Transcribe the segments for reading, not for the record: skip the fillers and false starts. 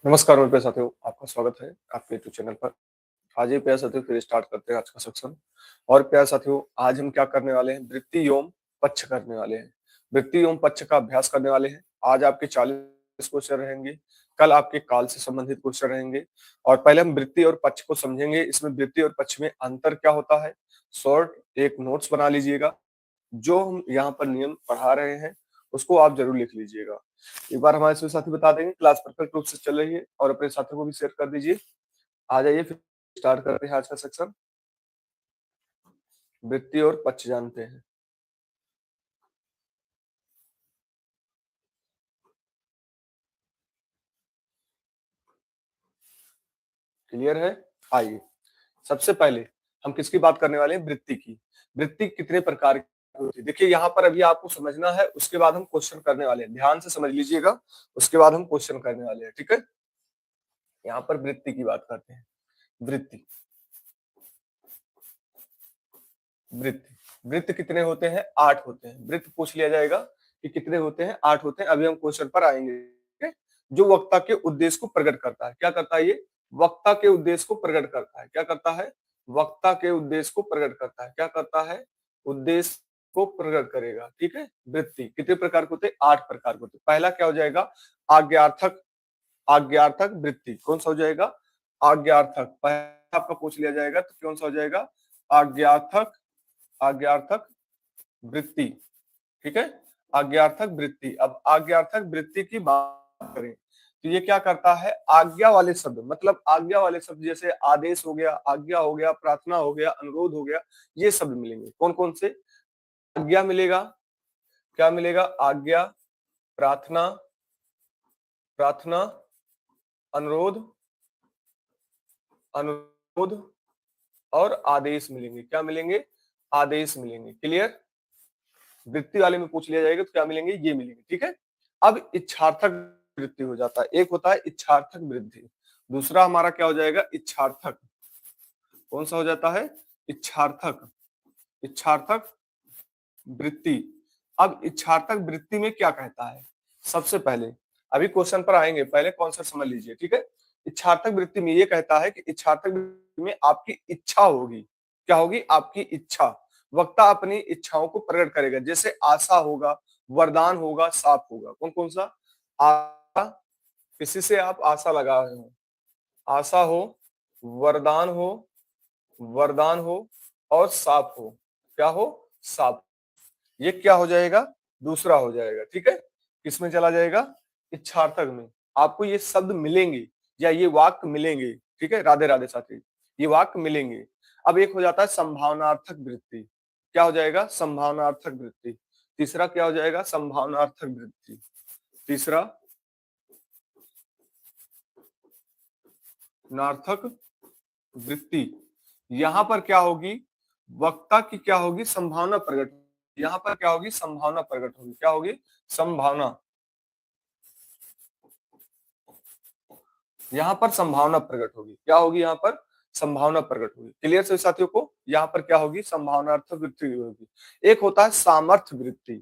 नमस्कार मेरे प्यारे साथियों, आपका स्वागत है आपके यूट्यूब चैनल पर। आज ये प्यारे साथियों फिर स्टार्ट करते हैं आज का सेक्शन। और प्यारे साथियों, आज हम क्या करने वाले हैं? वृत्ति एवं पक्ष करने वाले हैं। वृत्ति एवं पक्ष का अभ्यास करने वाले हैं। आज आपके 40 क्वेश्चन रहेंगे, कल आपके काल से संबंधित क्वेश्चन रहेंगे। और पहले हम वृत्ति और पक्ष को समझेंगे। इसमें वृत्ति और पक्ष में अंतर क्या होता है, शॉर्ट एक नोट्स बना लीजिएगा। जो हम यहाँ पर नियम पढ़ा रहे हैं उसको आप जरूर लिख लीजिएगा। एक बार हमारे सभी साथी बता देंगे, क्लास परफेक्ट रूप से चल रही है और अपने साथियों को भी शेयर कर दीजिए। आ जाइए फिर स्टार्ट करते हैं आज का सेक्शन। वृत्ति और पक्ष जानते हैं। क्लियर है? आइए, सबसे पहले हम किसकी बात करने वाले हैं? वृत्ति की। वृत्ति कितने प्रकार की होती है देखिए, यहाँ पर अभी आपको समझना है, उसके बाद हम क्वेश्चन करने वाले हैं। ध्यान से समझ लीजिएगा, उसके बाद हम क्वेश्चन करने वाले हैं। ठीक है, यहाँ पर वृत्ति की बात करते हैं। वृत्ति वृत्त वृत्त कितने होते हैं? 8 होते हैं। वृत्त पूछ लिया जाएगा कि कितने होते हैं? 8 होते हैं। अभी हम क्वेश्चन पर आएंगे। ठीक है? जो वक्ता के उद्देश्य को प्रकट करता है। क्या करता है ये? वक्ता के उद्देश्य को प्रकट करता है। क्या करता है? वक्ता के उद्देश्य को प्रकट करता है। क्या करता है? उद्देश्य को प्रकट करेगा। ठीक है? वृत्ति कितने प्रकार के होते हैं? 8 प्रकार के होते हैं। पहला क्या हो जाएगा? आज्ञार्थक। आज्ञार्थक वृत्ति कौन सा हो जाएगा? आज्ञार्थक। पहला आपका पूछ लिया जाएगा तो कौन सा हो जाएगा? आज्ञार्थक। आज्ञार्थक वृत्ति। ठीक है, आज्ञार्थक वृत्ति। अब आज्ञार्थक वृत्ति की बात करें तो ये क्या करता है? आज्ञा वाले शब्द, मतलब आज्ञा वाले शब्द जैसे आदेश हो गया, आज्ञा हो गया, प्रार्थना हो गया, अनुरोध हो गया, ये शब्द मिलेंगे। कौन कौन से? आज्ञा मिलेगा। क्या मिलेगा? आज्ञा, प्रार्थना, प्रार्थना, अनुरोध, अनुरोध और आदेश मिलेंगे। क्या मिलेंगे? आदेश मिलेंगे। क्लियर? वृत्ति वाले में पूछ लिया जाएगा तो क्या मिलेंगे? ये मिलेंगे। ठीक है, अब इच्छार्थक वृत्ति हो जाता है। एक होता है इच्छार्थक वृत्ति, दूसरा हमारा क्या हो जाएगा? इच्छार्थक। कौन सा हो जाता है? इच्छार्थक। इच्छार्थक वृत्ति। अब इच्छार्थक वृत्ति में क्या कहता है? सबसे पहले अभी क्वेश्चन पर आएंगे, पहले कॉन्सेप्ट समझ लीजिए। ठीक है, इच्छार्थक वृत्ति में ये कहता है कि इच्छार्थक वृत्ति में आपकी इच्छा होगी। क्या होगी? आपकी इच्छा। वक्ता अपनी इच्छाओं को प्रकट करेगा, जैसे आशा होगा, वरदान होगा, साप होगा। कौन कौन सा? आशा, किसी से आप आशा लगा रहे हो, आशा हो, वरदान हो, वरदान हो और साप हो। क्या हो? साप। ये क्या हो जाएगा? दूसरा हो जाएगा। ठीक है, किसमें चला जाएगा? इच्छार्थक में। आपको ये शब्द मिलेंगे या ये वाक्य मिलेंगे। ठीक है, राधे राधे साथी, ये वाक्य मिलेंगे। अब एक हो जाता है संभावनार्थक वृत्ति। क्या हो जाएगा? संभावनार्थक वृत्ति। तीसरा क्या हो जाएगा? संभावनार्थक वृत्ति। तीसरा नार्थक वृत्ति। यहां पर क्या होगी? वक्ता की क्या होगी? संभावना प्रकट। यहां पर क्या होगी? संभावना प्रकट होगी। क्या होगी? संभावना। यहाँ पर संभावना प्रकट होगी। क्या होगी? यहाँ पर संभावना प्रकट होगी। क्लियर सभी साथियों को? यहाँ पर क्या होगी? संभावनार्थ वृत्ति होगी। एक होता है सामर्थ्य वृत्ति।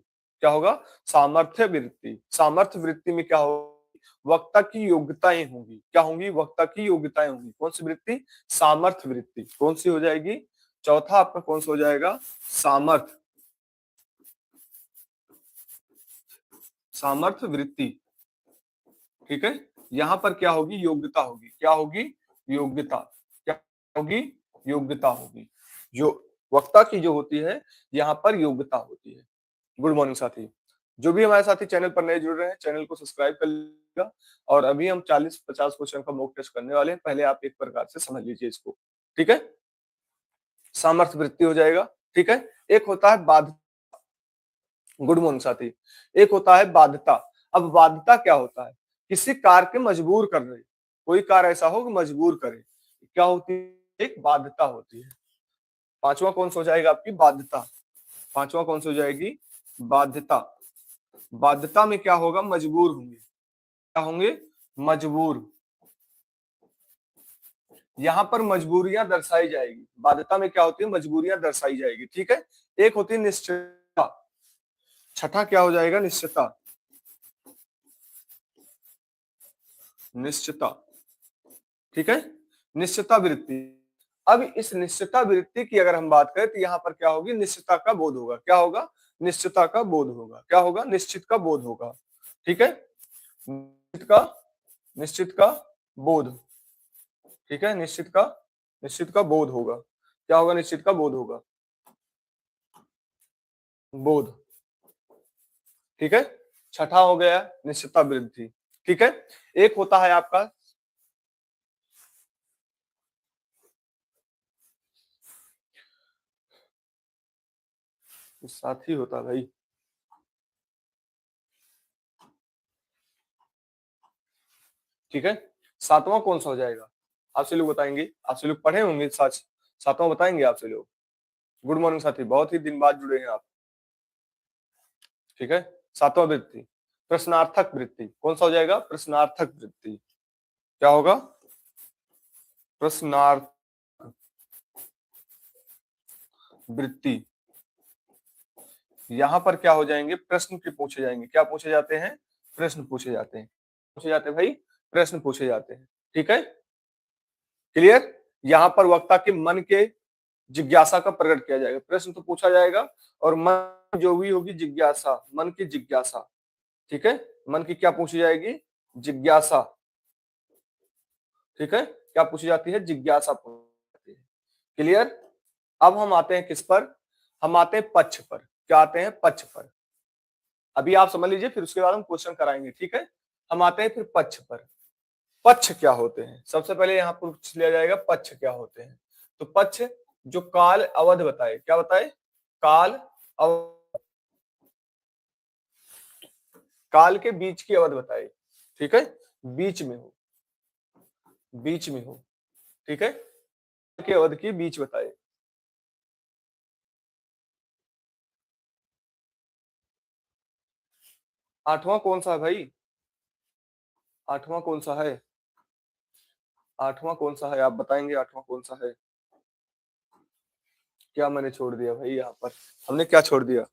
क्या होगा? सामर्थ्य वृत्ति। सामर्थ्य वृत्ति में क्या होगी? वक्ता की योग्यताएं होंगी। क्या होंगी? वक्ता की योग्यताएं होंगी। कौन सी वृत्ति? सामर्थ्य वृत्ति। कौन सी हो जाएगी? चौथा आपका कौन सा हो जाएगा? सामर्थ्य। सामर्थ्य वृत्ति। ठीक है, यहाँ पर क्या होगी? योग्यता होगी। क्या होगी? योग्यता। क्या होगी? योग्यता होगी। जो वक्ता की जो होती है, यहाँ पर योग्यता होती है। गुड मॉर्निंग साथी। जो भी हमारे साथी चैनल पर नए जुड़ रहे हैं, चैनल को सब्सक्राइब कर लीजिएगा। और अभी हम 40-50 क्वेश्चन का मॉक टेस्ट करने वाले हैं। पहले आप एक प्रकार से समझ लीजिए इसको। ठीक है, सामर्थ्य वृत्ति हो जाएगा। ठीक है, एक होता है बाध। गुड मॉर्निंग साथी। एक होता है बाध्यता। अब बाध्यता क्या होता है? किसी कार्य के मजबूर कर रहे, कोई कार्य ऐसा हो कि मजबूर करे, क्या होती है? एक बाध्यता होती है। पांचवा कौन सा हो जाएगा? आपकी बाध्यता। पांचवा कौन सी हो जाएगी? बाध्यता। बाध्यता में क्या होगा? मजबूर होंगे। क्या होंगे? मजबूर। यहाँ पर मजबूरियां दर्शाई जाएगी। बाध्यता में क्या होती है? मजबूरियां दर्शाई जाएगी। ठीक है, एक होती है निश्चितता। छठा क्या हो जाएगा? निश्चितता। निश्चिता, ठीक है, निश्चिता वृत्ति। अब इस निश्चिता वृत्ति की अगर हम बात करें तो यहाँ पर क्या होगी, निश्चिता का बोध होगा। क्या होगा, निश्चिता का बोध होगा। क्या होगा, निश्चित का बोध होगा, ठीक है, निश्चित का बोध, ठीक है, निश्चित का बोध होगा। क्या होगा, निश्चित का बोध होगा, बोध, ठीक है। छठा हो गया निश्चितता वृद्धि, ठीक है। एक होता है आपका साथी होता है भाई, ठीक है। सातवां कौन सा हो जाएगा, आपसे लोग बताएंगे, आपसे लोग पढ़े होंगे सच, सातवां बताएंगे आपसे लोग। गुड मॉर्निंग साथी, बहुत ही दिन बाद जुड़े हैं आप, ठीक है। सातवां वृत्ति प्रश्नार्थक वृत्ति, कौन सा हो जाएगा, प्रश्नार्थक वृत्ति। क्या होगा, प्रश्नार्थ वृत्ति। यहां पर क्या हो जाएंगे, प्रश्न के पूछे जाएंगे। क्या पूछे जाते हैं, प्रश्न पूछे जाते हैं, पूछे जाते हैं भाई, प्रश्न पूछे जाते हैं, ठीक है, क्लियर। यहां पर वक्ता के मन के जिज्ञासा का प्रकट किया जाएगा। प्रश्न तो पूछा जाएगा और मन जो भी होगी जिज्ञासा, मन की जिज्ञासा, ठीक है, मन की क्या पूछी जाएगी, जिज्ञासा, ठीक है, क्या पूछी जाती है, जिज्ञासा पूछी जाती है, क्लियर। अब हम आते हैं किस पर, हम आते हैं पक्ष पर। क्या आते हैं, पक्ष पर। अभी आप समझ लीजिए, फिर उसके बाद हम क्वेश्चन कराएंगे, ठीक है। हम आते हैं फिर पक्ष पर। पक्ष क्या होते हैं, सबसे पहले यहाँ पर पूछ लिया जाएगा पक्ष क्या होते हैं। तो पक्ष जो काल अवध बताए, क्या बताए, काल अवध, काल के बीच की अवध बताए, ठीक है, बीच में हो, बीच में हो, ठीक है, के अवध की बीच बताए। आठवां कौन सा है भाई, आठवां कौन सा है, आठवां कौन सा है, आप बताएंगे आठवां कौन सा है। क्या मैंने छोड़ दिया भाई, यहाँ पर हमने क्या छोड़ दिया,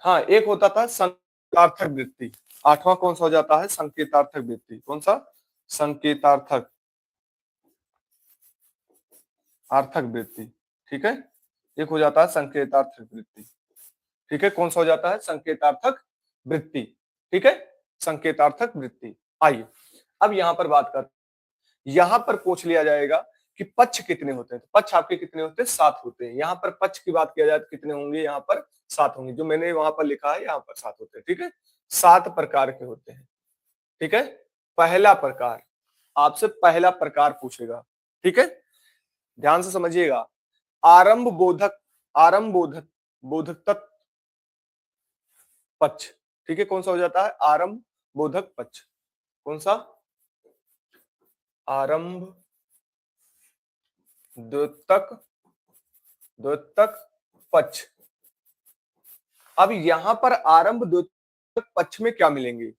हाँ एक होता था संकेतार्थक वृत्ति। आठवां कौन सा हो जाता है, संकेतार्थक वृत्ति। कौन सा, संकेतार्थक, आर्थक वृत्ति, ठीक है, एक हो जाता है संकेतार्थक वृत्ति, ठीक है। कौन सा हो जाता है, संकेतार्थक वृत्ति, ठीक है, संकेतार्थक वृत्ति। आइए अब यहां पर बात कर, यहां पर पूछ लिया जाएगा कि पक्ष कितने होते हैं। तो पक्ष आपके कितने होते हैं, 7 होते हैं। यहाँ पर पक्ष की बात किया जाए तो कितने होंगे, यहाँ पर 7 होंगे। जो मैंने वहां पर लिखा है यहाँ पर 7 होते हैं, ठीक है, 7 प्रकार के होते हैं, ठीक है। पहला प्रकार, आपसे पहला प्रकार पूछेगा, ठीक है, ध्यान से समझिएगा। आरंभ बोधक, आरंभ बोधक, बोधक तत्व पक्ष, ठीक है। कौन सा हो जाता है, आरंभ बोधक पक्ष। कौन सा, आरंभ द्योतक, द्योतक पक्ष। अब यहां पर आरंभ द्योतक पक्ष में क्या मिलेंगे,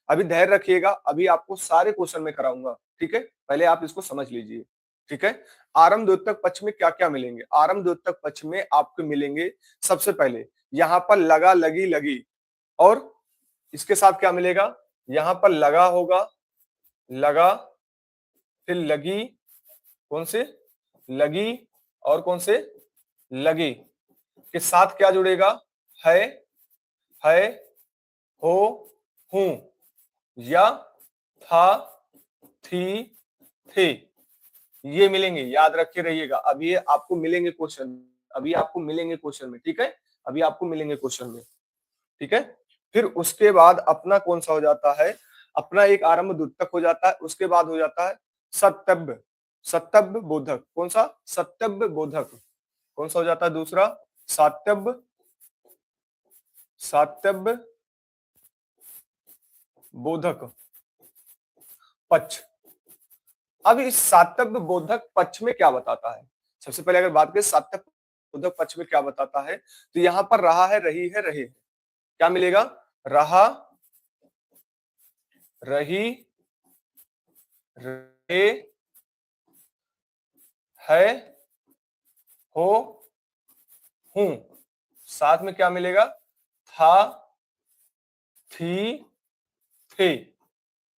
अभी धैर्य रखिएगा, अभी आपको सारे क्वेश्चन में कराऊंगा, ठीक है, पहले आप इसको समझ लीजिए, ठीक है। आरंभ द्योतक पक्ष में क्या क्या मिलेंगे, आरंभ द्योतक पक्ष में आपको मिलेंगे सबसे पहले यहां पर लगा, लगी, लगी, और इसके साथ क्या मिलेगा, यहां पर लगा होगा, लगा, फिर लगी, कौन से, लगी, और कौन से, लगी के साथ क्या जुड़ेगा, है, हो, हूं, या, था, थी, थे, ये मिलेंगे, याद रखे रहिएगा। अब ये आपको मिलेंगे क्वेश्चन, अभी आपको मिलेंगे क्वेश्चन में, ठीक है, अभी आपको मिलेंगे क्वेश्चन में, ठीक है। फिर उसके बाद अपना कौन सा हो जाता है, अपना एक आरंभ द्योतक हो जाता है। उसके बाद हो जाता है सत्तव्य, सत्तव्य बोधक। कौन सा, सत्तव्य बोधक। कौन सा हो जाता है दूसरा, सातव्य, सातव्य बोधक पक्ष। अब इस सातव्य बोधक पक्ष में क्या बताता है, सबसे पहले अगर बात करें सातव्य बोधक पक्ष में क्या बताता है, तो यहां पर रहा है, रही है, रहे, क्या मिलेगा, रहा, रही, रहे, है, हो, हूं, साथ में क्या मिलेगा, था, थी, थे,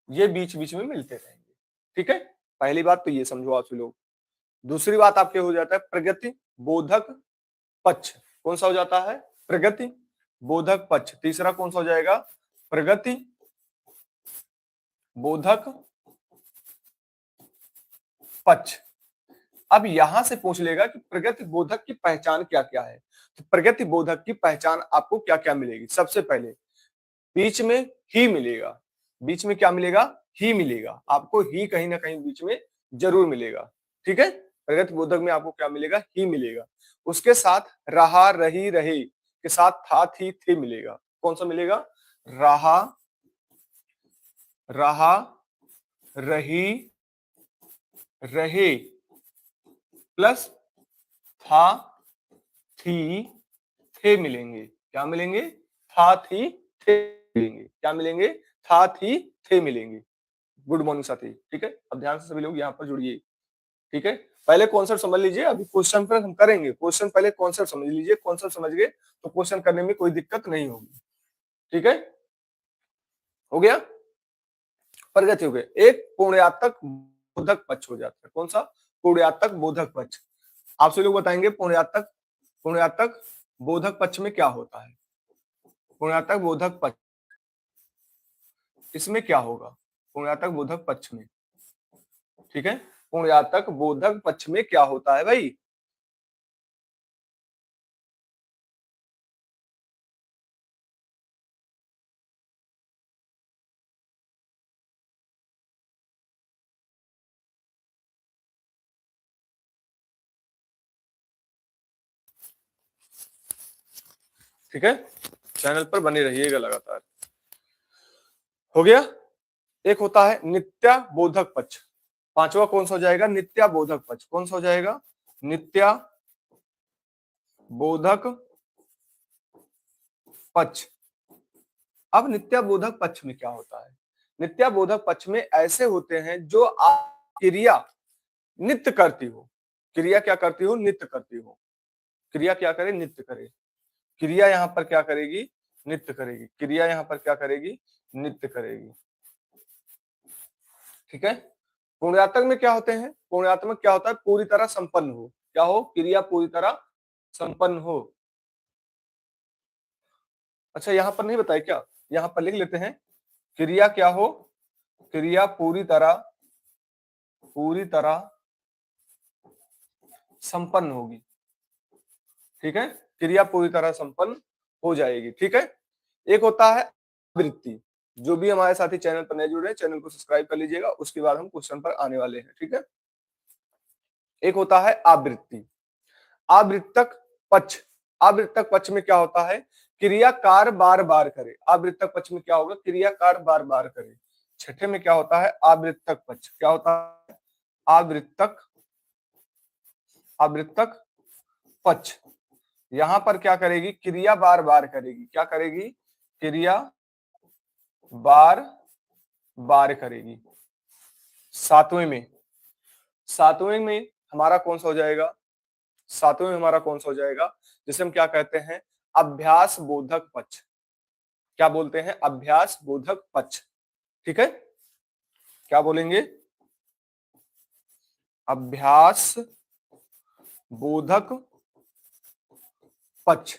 ये बीच बीच में मिलते रहेंगे। ठीक है, पहली बात तो ये समझो आप लोग। दूसरी बात आपके हो जाता है प्रगति बोधक पक्ष। कौन सा हो जाता है, प्रगति बोधक पक्ष। तीसरा कौन सा हो जाएगा, प्रगति बोधक पक्ष। अब यहां से पूछ लेगा कि प्रगति बोधक की पहचान क्या क्या है। तो प्रगति बोधक की पहचान आपको क्या क्या मिलेगी। सबसे पहले बीच में ही मिलेगा, बीच में क्या मिलेगा, ही मिलेगा। आपको ही कहीं ना कहीं बीच में जरूर मिलेगा। ठीक है, प्रगति बोधक में आपको क्या मिलेगा, ही मिलेगा। उसके साथ रहा, रही, रहे के साथ था, थी, थे मिलेगा। कौन सा मिलेगा, रहा, रहा, रही, रहे प्लस था, थी, थे मिलेंगे। क्या मिलेंगे, था, थी, थे मिलेंगे। क्या मिलेंगे, था, थी, थे मिलेंगे। गुड मॉर्निंग साथी। ठीक है, अब ध्यान से सभी लोग यहाँ पर जुड़िए। ठीक है, पहले कॉन्सेप्ट समझ लीजिए, अभी क्वेश्चन पर हम करेंगे। क्वेश्चन पहले कॉन्सेप्ट समझ लीजिए, कॉन्सेप्ट समझ गए तो क्वेश्चन करने में कोई दिक्कत नहीं होगी। ठीक है, हो गया, प्रगति हो गया। एक पूर्णात्मक बोधक पक्ष हो जाता है। कौन सा, पूर्णात्मक बोधक पक्ष। आप सभी लोग बताएंगे पूर्णात्मक बोधक पक्ष में क्या होता है। पूर्णात्मक बोधक पक्ष, इसमें क्या होगा, पूर्णात्मक बोधक पक्ष में। ठीक है, पूर्णात्मक बोधक पक्ष में क्या होता है भाई। ठीक है, चैनल पर बने रहिएगा लगातार। हो गया, एक होता है नित्या बोधक पक्ष। पांचवा कौन सा हो जाएगा, नित्या बोधक पक्ष। कौन सा हो जाएगा, नित्या बोधक पक्ष। अब नित्या बोधक पक्ष में क्या होता है, नित्या बोधक पक्ष में ऐसे होते हैं जो आप क्रिया नित्य करती हो। क्रिया क्या करती हो, नित्य करती हो। क्रिया क्या करे, नित्य करे। क्रिया यहाँ पर क्या करेगी, नित्य करेगी। क्रिया यहाँ पर क्या करेगी, नित्य करेगी। ठीक है, पूर्णात्मक में क्या होते हैं, पूर्णात्मक क्या होता है, पूरी तरह संपन्न हो। क्या हो, क्रिया पूरी तरह संपन्न हो। अच्छा, यहां पर नहीं बताया क्या, यहां पर लिख लेते हैं, क्रिया क्या हो, क्रिया पूरी तरह संपन्न होगी। ठीक है, क्रिया पूरी तरह संपन्न हो जाएगी। ठीक है, एक होता है आवृत्ति। जो भी हमारे साथी चैनल पर नए जुड़े हैं, चैनल को सब्सक्राइब कर लीजिएगा, उसके बाद हम क्वेश्चन पर आने वाले हैं। ठीक है, एक होता है आवृत्ति, आवृत्तक पक्ष। आवृत्तक पक्ष में क्या होता है, क्रियाकार बार बार करे। आवृत्तक पक्ष में क्या होगा, क्रियाकार बार बार करे। छठे में क्या होता है, आवृत्तक पक्ष। क्या होता है, आवृत्तक आवृत्तक पक्ष। यहां पर क्या करेगी, क्रिया बार बार करेगी। क्या करेगी, क्रिया बार बार करेगी। सातवें में हमारा कौन सा हो जाएगा, सातवें में हमारा कौन सा हो जाएगा, जिसे हम क्या कहते हैं, अभ्यास बोधक पक्ष। क्या बोलते हैं, अभ्यास बोधक पक्ष। ठीक है, क्या बोलेंगे, अभ्यास बोधक पक्ष।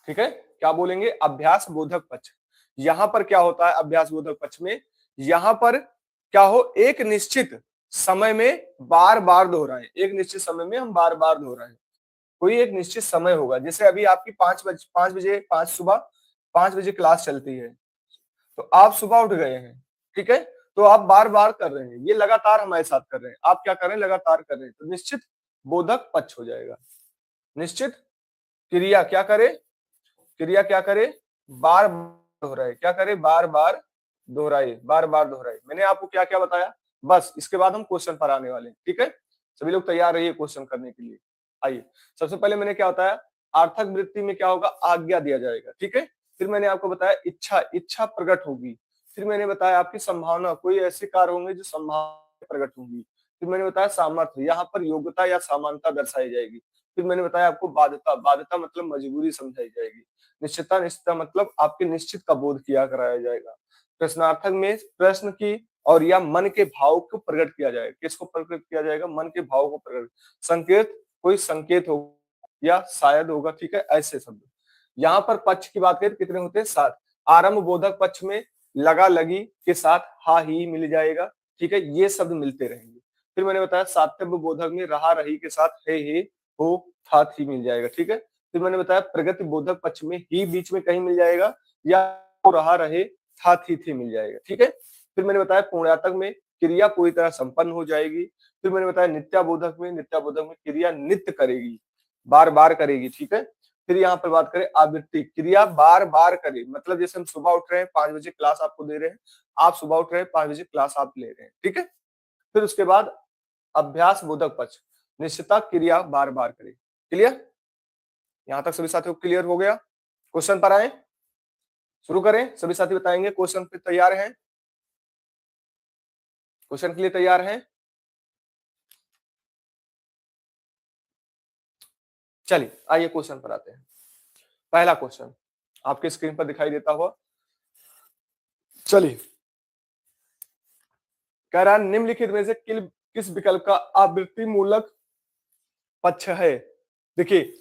ठीक है, क्या बोलेंगे, अभ्यास बोधक पक्ष। यहां पर क्या होता है, अभ्यास बोधक पक्ष में यहां पर क्या हो, एक निश्चित समय में बार बार दोहराएं। एक निश्चित समय में हम बार बार दोहराएं। कोई एक निश्चित समय होगा, जैसे अभी आपकी 5 सुबह 5 बजे क्लास चलती है, तो आप सुबह उठ गए हैं। ठीक है, तो आप बार बार कर रहे हैं, ये लगातार हमारे साथ कर रहे हैं। आप क्या कर रहे हैं, लगातार कर रहे हैं, तो निश्चित बोधक पक्ष हो जाएगा। निश्चित क्रिया क्या करे, क्रिया क्या करे, बार दोहराए। क्या करे, बार बार दोहराए, बार बार दोहराए। मैंने आपको क्या क्या बताया, बस इसके बाद हम क्वेश्चन पर आने वाले हैं। ठीक है, सभी लोग तैयार रहिए क्वेश्चन करने के लिए। आइए, सबसे पहले मैंने क्या बताया, आर्थक वृत्ति में क्या होगा, आज्ञा दिया जाएगा। ठीक है, फिर मैंने आपको बताया इच्छा, इच्छा प्रकट होगी। फिर मैंने बताया आपकी संभावना, कोई ऐसे कार्य होंगे जो संभावना प्रकट होंगी। फिर मैंने बताया सामर्थ्य, यहाँ पर योग्यता या समानता दर्शाई जाएगी। फिर मैंने बताया आपको बाध्यता, बाध्यता मतलब मजबूरी समझाई जाएगी। निश्चितता, निश्चितता मतलब आपके निश्चित का बोध किया कराया जाएगा। प्रश्नार्थक में प्रश्न की और या मन के भाव को प्रकट किया जाएगा। किसको प्रकट किया जाएगा? मन के भाव को प्रकट। संकेत, कोई संकेत हो या शायद होगा, ठीक है, ऐसे शब्द। यहाँ पर पक्ष की बात करें कितने होते हैं? 7। आरंभ बोधक पक्ष में लगा लगी के साथ हा ही मिल जाएगा, ठीक है, ये शब्द मिलते रहेंगे। फिर मैंने बताया सातव्य बोधक में रहा रही के साथ हे हो था थी मिल जाएगा, ठीक है। फिर मैंने बताया प्रगति बोधक पक्ष में ही बीच में कहीं मिल जाएगा या हो रहा रहे था थी मिल जाएगा, ठीक है। फिर मैंने बताया पूर्णार्थक में क्रिया पूरी तरह संपन्न हो जाएगी। फिर मैंने बताया नित्याबोधक में क्रिया नित्य करेगी, बार बार करेगी, ठीक है। फिर यहाँ पर बात करें आवृत्ति, क्रिया बार बार करे, मतलब जैसे हम सुबह उठ रहे हैं 5 बजे क्लास आपको दे रहे हैं, आप सुबह उठ रहे हैं 5 बजे क्लास आप ले रहे हैं, ठीक है। फिर उसके बाद अभ्यास बोधक पक्ष, निश्चितता क्रिया बार बार करे। क्लियर? यहां तक सभी साथियों को क्लियर हो गया? क्वेश्चन पर आए, शुरू करें। सभी साथी बताएंगे क्वेश्चन पे तैयार हैं? क्वेश्चन के लिए तैयार हैं? चलिए आइए क्वेश्चन पर आते हैं। पहला क्वेश्चन आपके स्क्रीन पर दिखाई देता हुआ, चलिए कह रहा है निम्नलिखित में से किस विकल्प का आवृत्ति मूलक पक्ष है? देखिए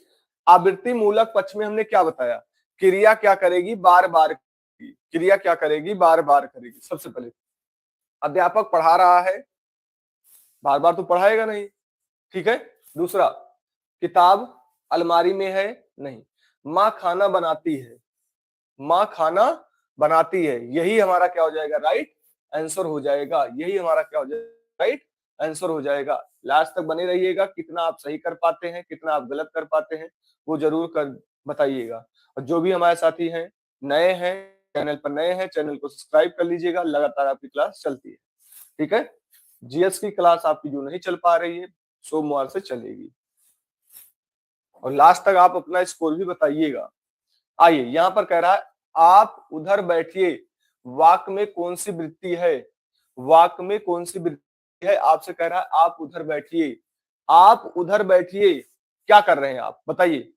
आवृत्ति मूलक पक्ष में हमने क्या बताया? क्रिया क्या करेगी? बार बार करेगी। क्रिया क्या करेगी? बार बार करेगी। सबसे पहले अध्यापक पढ़ा रहा है, बार बार तो पढ़ाएगा नहीं, ठीक है। दूसरा, किताब अलमारी में है, नहीं। माँ खाना बनाती है, माँ खाना बनाती है, यही हमारा क्या हो जाएगा? राइट आंसर हो जाएगा। यही हमारा क्या हो जाएगा? राइट आंसर हो जाएगा। लास्ट तक बने रहिएगा। कितना आप सही कर पाते हैं, कितना आप गलत कर पाते हैं, वो जरूर कर बताइएगा। और जो भी हमारे साथी हैं, नए हैं, चैनल पर नए हैं, चैनल को सब्सक्राइब कर लीजिएगा। लगातार आपकी क्लास चलती है, ठीक है। जीएस की क्लास आपकी जो नहीं चल पा रही है, सोमवार से चलेगी और लास्ट तक आप अपना स्कोर भी बताइएगा। आइए यहां पर कह रहा है आप उधर बैठिए, वाक्य में कौन सी वृत्ति है? वाक्य में कौन सी वृत्ति है? आपसे कह रहा है आप उधर बैठिए, आप उधर बैठिए, क्या कर रहे हैं आप बताइए?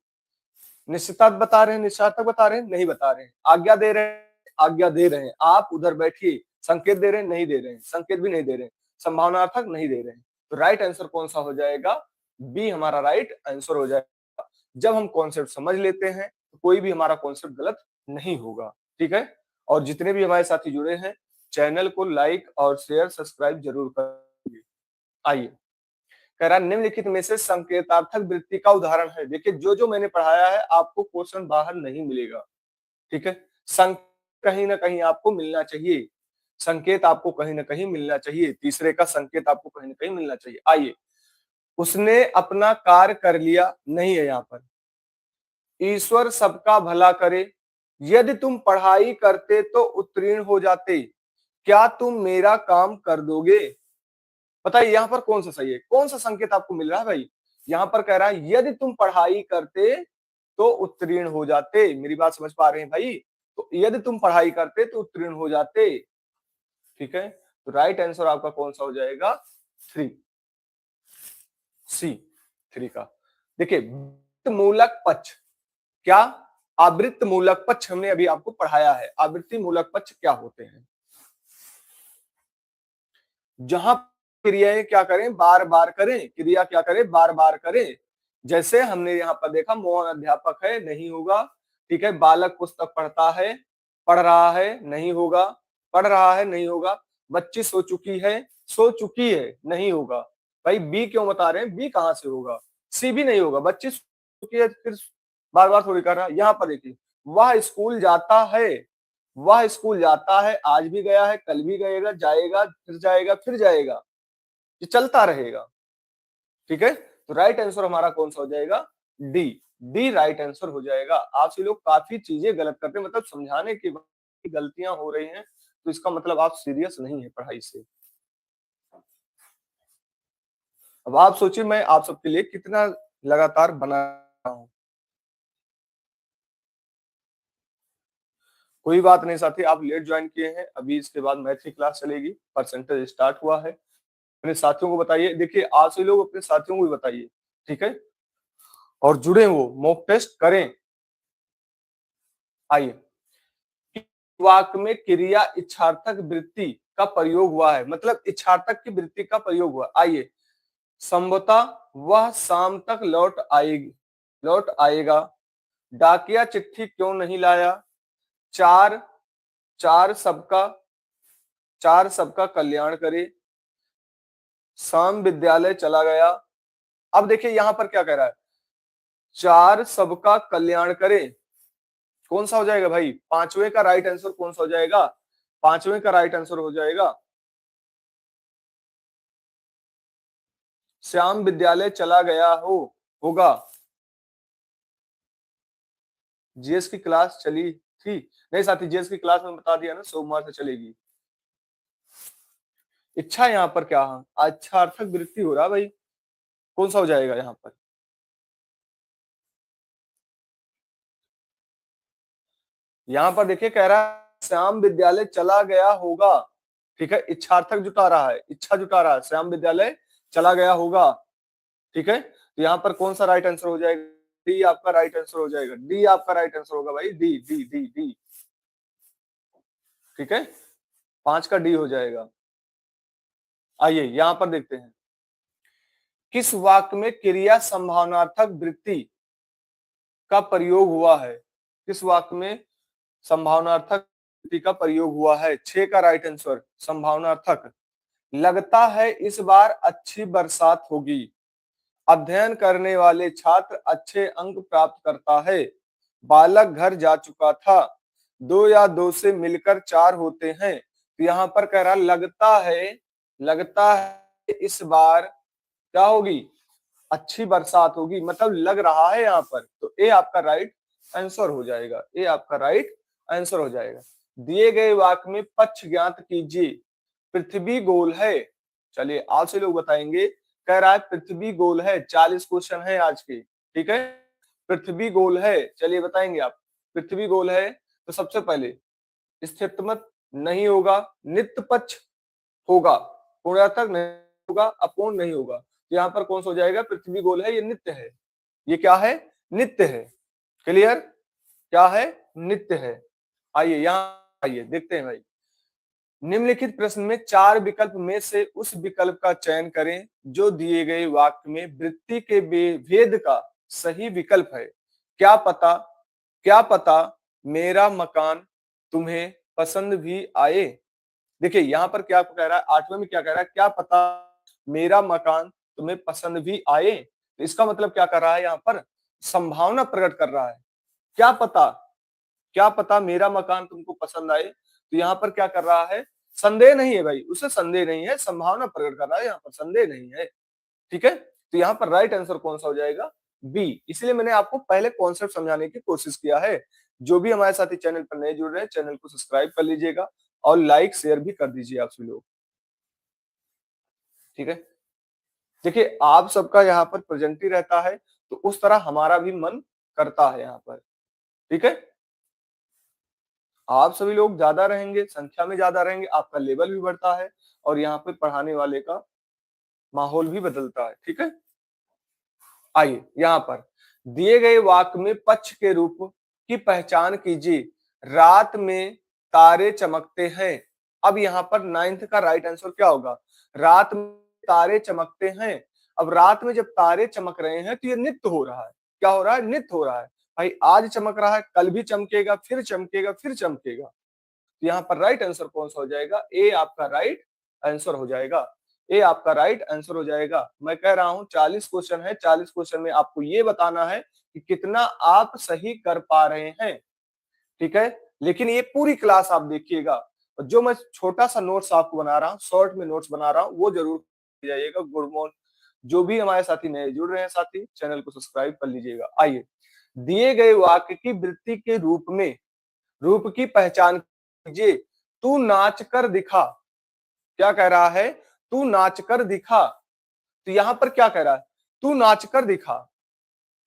निश्चितता बता रहे हैं, निश्चार्थक बता रहे हैं, नहीं बता रहे हैं। आज्ञा दे रहे हैं, आज्ञा दे रहे हैं, आप उधर बैठिए। संकेत दे रहे हैं, नहीं दे रहे हैं, संकेत भी नहीं दे रहे हैं। संभावनार्थक नहीं दे रहे हैं। तो राइट आंसर कौन सा हो जाएगा? बी हमारा राइट आंसर हो जाएगा। जब हम कॉन्सेप्ट समझ लेते हैं तो कोई भी हमारा कॉन्सेप्ट गलत नहीं होगा, ठीक है। और जितने भी हमारे साथी जुड़े हैं, चैनल को लाइक और शेयर सब्सक्राइब जरूर करिए। आइए कह रहा निम्नलिखित में से संकेतार्थक वृत्ति का उदाहरण है। देखिए जो जो मैंने पढ़ाया है आपको क्वेश्चन बाहर नहीं मिलेगा, ठीक है। कहीं ना कहीं आपको मिलना चाहिए, संकेत आपको कहीं ना कहीं मिलना चाहिए, तीसरे का संकेत आपको कहीं ना कहीं मिलना चाहिए। आइए, उसने अपना कार्य कर लिया, नहीं है यहाँ पर। ईश्वर सबका भला करे, यदि तुम पढ़ाई करते तो उत्तीर्ण हो जाते, क्या तुम मेरा काम कर दोगे? बताइए यहाँ पर कौन सा सही है? कौन सा संकेत आपको मिल रहा है भाई? यहाँ पर कह रहा है यदि तुम पढ़ाई करते तो उत्तीर्ण हो जाते। मेरी बात समझ पा रहे हैं भाई? तो यदि तुम पढ़ाई करते तो उत्तीर्ण हो जाते, ठीक है। तो राइट आंसर आपका कौन सा हो जाएगा? 3, सी 3 का। देखिए मूलक पक्ष क्या? आवृत्त मूलक पक्ष हमने अभी आपको पढ़ाया है। आवृत्ति मूलक पक्ष क्या होते हैं? जहां क्रियाएं क्या करें? बार बार करें। क्रिया क्या करें? बार बार करें। जैसे हमने यहाँ पर देखा मोहन अध्यापक है, नहीं होगा, ठीक है। बालक पुस्तक पढ़ता है, पढ़ रहा है, नहीं होगा। पढ़ रहा है, नहीं होगा। बच्ची सो चुकी है, सो चुकी है, नहीं होगा। भाई बी क्यों बता रहे हैं? बी कहां से होगा? सी भी नहीं होगा। बच्ची सो चुकी है, फिर बार बार थोड़ी कर रहा है। यहाँ पर देखिए वह स्कूल जाता है, वह स्कूल जाता है, आज भी गया है, कल भी गएगा, जाएगा, फिर जाएगा, फिर जाएगा, ये चलता रहेगा, ठीक है। तो राइट आंसर हमारा कौन सा हो जाएगा? डी। डी राइट आंसर हो जाएगा। आपसे लोग काफी चीजें गलत करते हैं, मतलब समझाने के बाद गलतियां हो रही हैं, तो इसका मतलब आप सीरियस नहीं है पढ़ाई से। अब आप सोचिए मैं आप सबके लिए कितना लगातार बना रहा हूं। कोई बात नहीं साथी, आप लेट ज्वाइन किए हैं, अभी इसके बाद मैथ की क्लास चलेगी, परसेंटेज स्टार्ट हुआ है। अपने साथियों को बताइए। देखिए आज से लोग अपने साथियों को भी बताइए, ठीक है। और जुड़े वो मॉक टेस्ट करें। आइए, वाक्य में क्रिया इच्छार्थक वृत्ति का प्रयोग हुआ है, मतलब इच्छार्थक की वृत्ति का प्रयोग हुआ। आइए, संभवतः वह शाम तक लौट आएगा। डाकिया चिट्ठी क्यों नहीं लाया। चार चार सबका चार सबका कल्याण करे। शाम विद्यालय चला गया। अब देखिए यहां पर क्या कह रहा है, चार सबका कल्याण करे, कौन सा हो जाएगा भाई, पांचवें का राइट आंसर कौन सा हो जाएगा, पांचवें का राइट आंसर हो जाएगा श्याम विद्यालय चला गया होगा। जीएस की क्लास चली थी, नहीं साथी, जीएस की क्लास में बता दिया ना, सोमवार से चलेगी। इच्छा यहाँ पर क्या है, अच्छार्थक वृत्ति हो रहा है भाई, कौन सा हो जाएगा यहाँ पर, यहाँ पर देखिए कह रहा है श्याम विद्यालय चला गया होगा। ठीक है, इच्छार्थक जुटा रहा है, इच्छा जुटा रहा है, श्याम विद्यालय चला गया होगा। ठीक है, तो यहाँ पर कौन सा राइट आंसर हो जाएगा, डी आपका राइट आंसर हो जाएगा, डी आपका राइट आंसर होगा भाई, डी डी डी डी। ठीक है, 5 का डी हो जाएगा। आइए यहां पर देखते हैं, किस वाक्य में क्रिया संभावनार्थक वृत्ति का प्रयोग हुआ है, किस वाक्य में संभावनार्थक वृत्ति का प्रयोग हुआ है। 6 का राइट आंसर संभावनार्थक। लगता है इस बार अच्छी बरसात होगी। अध्ययन करने वाले छात्र अच्छे अंक प्राप्त करता है। बालक घर जा चुका था। 2 या 2 से मिलकर 4 होते हैं। तो यहाँ पर कह रहा लगता है इस बार क्या होगी, अच्छी बरसात होगी, मतलब लग रहा है यहाँ पर, तो ए आपका राइट आंसर हो जाएगा, ए आपका राइट आंसर हो जाएगा। दिए गए वाक्य में पक्ष ज्ञात कीजिए। पृथ्वी गोल है, चलिए आज से लोग बताएंगे, कह रहा है पृथ्वी गोल है, 40 क्वेश्चन है आज के। ठीक है, पृथ्वी गोल है, चलिए बताएंगे आप, पृथ्वी गोल है तो सबसे पहले स्थितिमत नहीं होगा, नित्य पक्ष होगा, पूर्णार्थक नहीं होगा, अपूर्ण नहीं होगा। तो यहाँ पर कौन सा हो जाएगा, पृथ्वी गोल है, ये नित्य है, ये क्या है, नित्य है। क्लियर, क्या है, नित्य है। आइए यहाँ आइए देखते हैं भाई, निम्नलिखित प्रश्न में 4 विकल्प में से उस विकल्प का चयन करें जो दिए गए वाक्य में वृत्ति के भेद का सही विकल्प है। क्या पता मेरा मकान तुम्हें पसंद भी आए। देखिए यहाँ पर क्या कह रहा है, 8वें में क्या कह रहा है, क्या पता मेरा मकान तुम्हें पसंद भी आए। तो इसका मतलब क्या कर रहा है, यहाँ पर संभावना प्रकट कर रहा है। क्या पता मेरा मकान तुमको पसंद आए, तो यहाँ पर क्या कर रहा है, संदेह नहीं है भाई, उसे संदेह नहीं है, संभावना प्रकट कर रहा है, यहाँ पर संदेह नहीं है। ठीक है, तो यहाँ पर राइट आंसर कौन सा हो जाएगा, बी। इसलिए मैंने आपको पहले कॉन्सेप्ट समझाने की कोशिश किया है। जो भी हमारे साथी चैनल पर नए जुड़ रहे हैं, चैनल को सब्सक्राइब कर लीजिएगा और लाइक शेयर भी कर दीजिए आप सभी लोग। ठीक है, देखिए आप सबका यहाँ पर प्रेजेंट ही रहता है, तो उस तरह हमारा भी मन करता है यहाँ पर। ठीक है, आप सभी लोग ज्यादा रहेंगे, संख्या में ज्यादा रहेंगे, आपका लेवल भी बढ़ता है और यहाँ पे पढ़ाने वाले का माहौल भी बदलता है। ठीक है, आइए यहाँ पर दिए गए वाक्य में पक्ष के रूप की पहचान कीजिए। रात में तारे चमकते हैं। अब यहाँ पर 9th का राइट आंसर क्या होगा, रात में तारे चमकते हैं। अब रात में जब तारे चमक रहे हैं तो ये नित्य हो रहा है, क्या हो रहा है, नित्य हो रहा है भाई, आज चमक रहा है, कल भी चमकेगा, फिर चमकेगा, फिर चमकेगा। तो यहाँ पर राइट आंसर कौन सा हो जाएगा, ए आपका राइट आंसर हो जाएगा, ए आपका राइट आंसर हो जाएगा। मैं कह रहा हूं 40 क्वेश्चन है, 40 क्वेश्चन में आपको ये बताना है कि कितना आप सही कर पा रहे हैं। ठीक है, लेकिन ये पूरी क्लास आप देखिएगा, और जो मैं छोटा सा नोट्स आपको बना रहा हूँ, शॉर्ट में नोट्स बना रहा हूँ, वो जरूर जाइएगा। गुड मॉर्निंग, जो भी हमारे साथी नए जुड़ रहे हैं साथी, चैनल को सब्सक्राइब कर लीजिएगा। आइए, दिए गए वाक्य की वृत्ति के रूप की पहचान कीजिए। तू नाच कर दिखा, क्या कह रहा है, तू नाच कर दिखा। तो यहां पर क्या कह रहा है, तू नाच कर दिखा।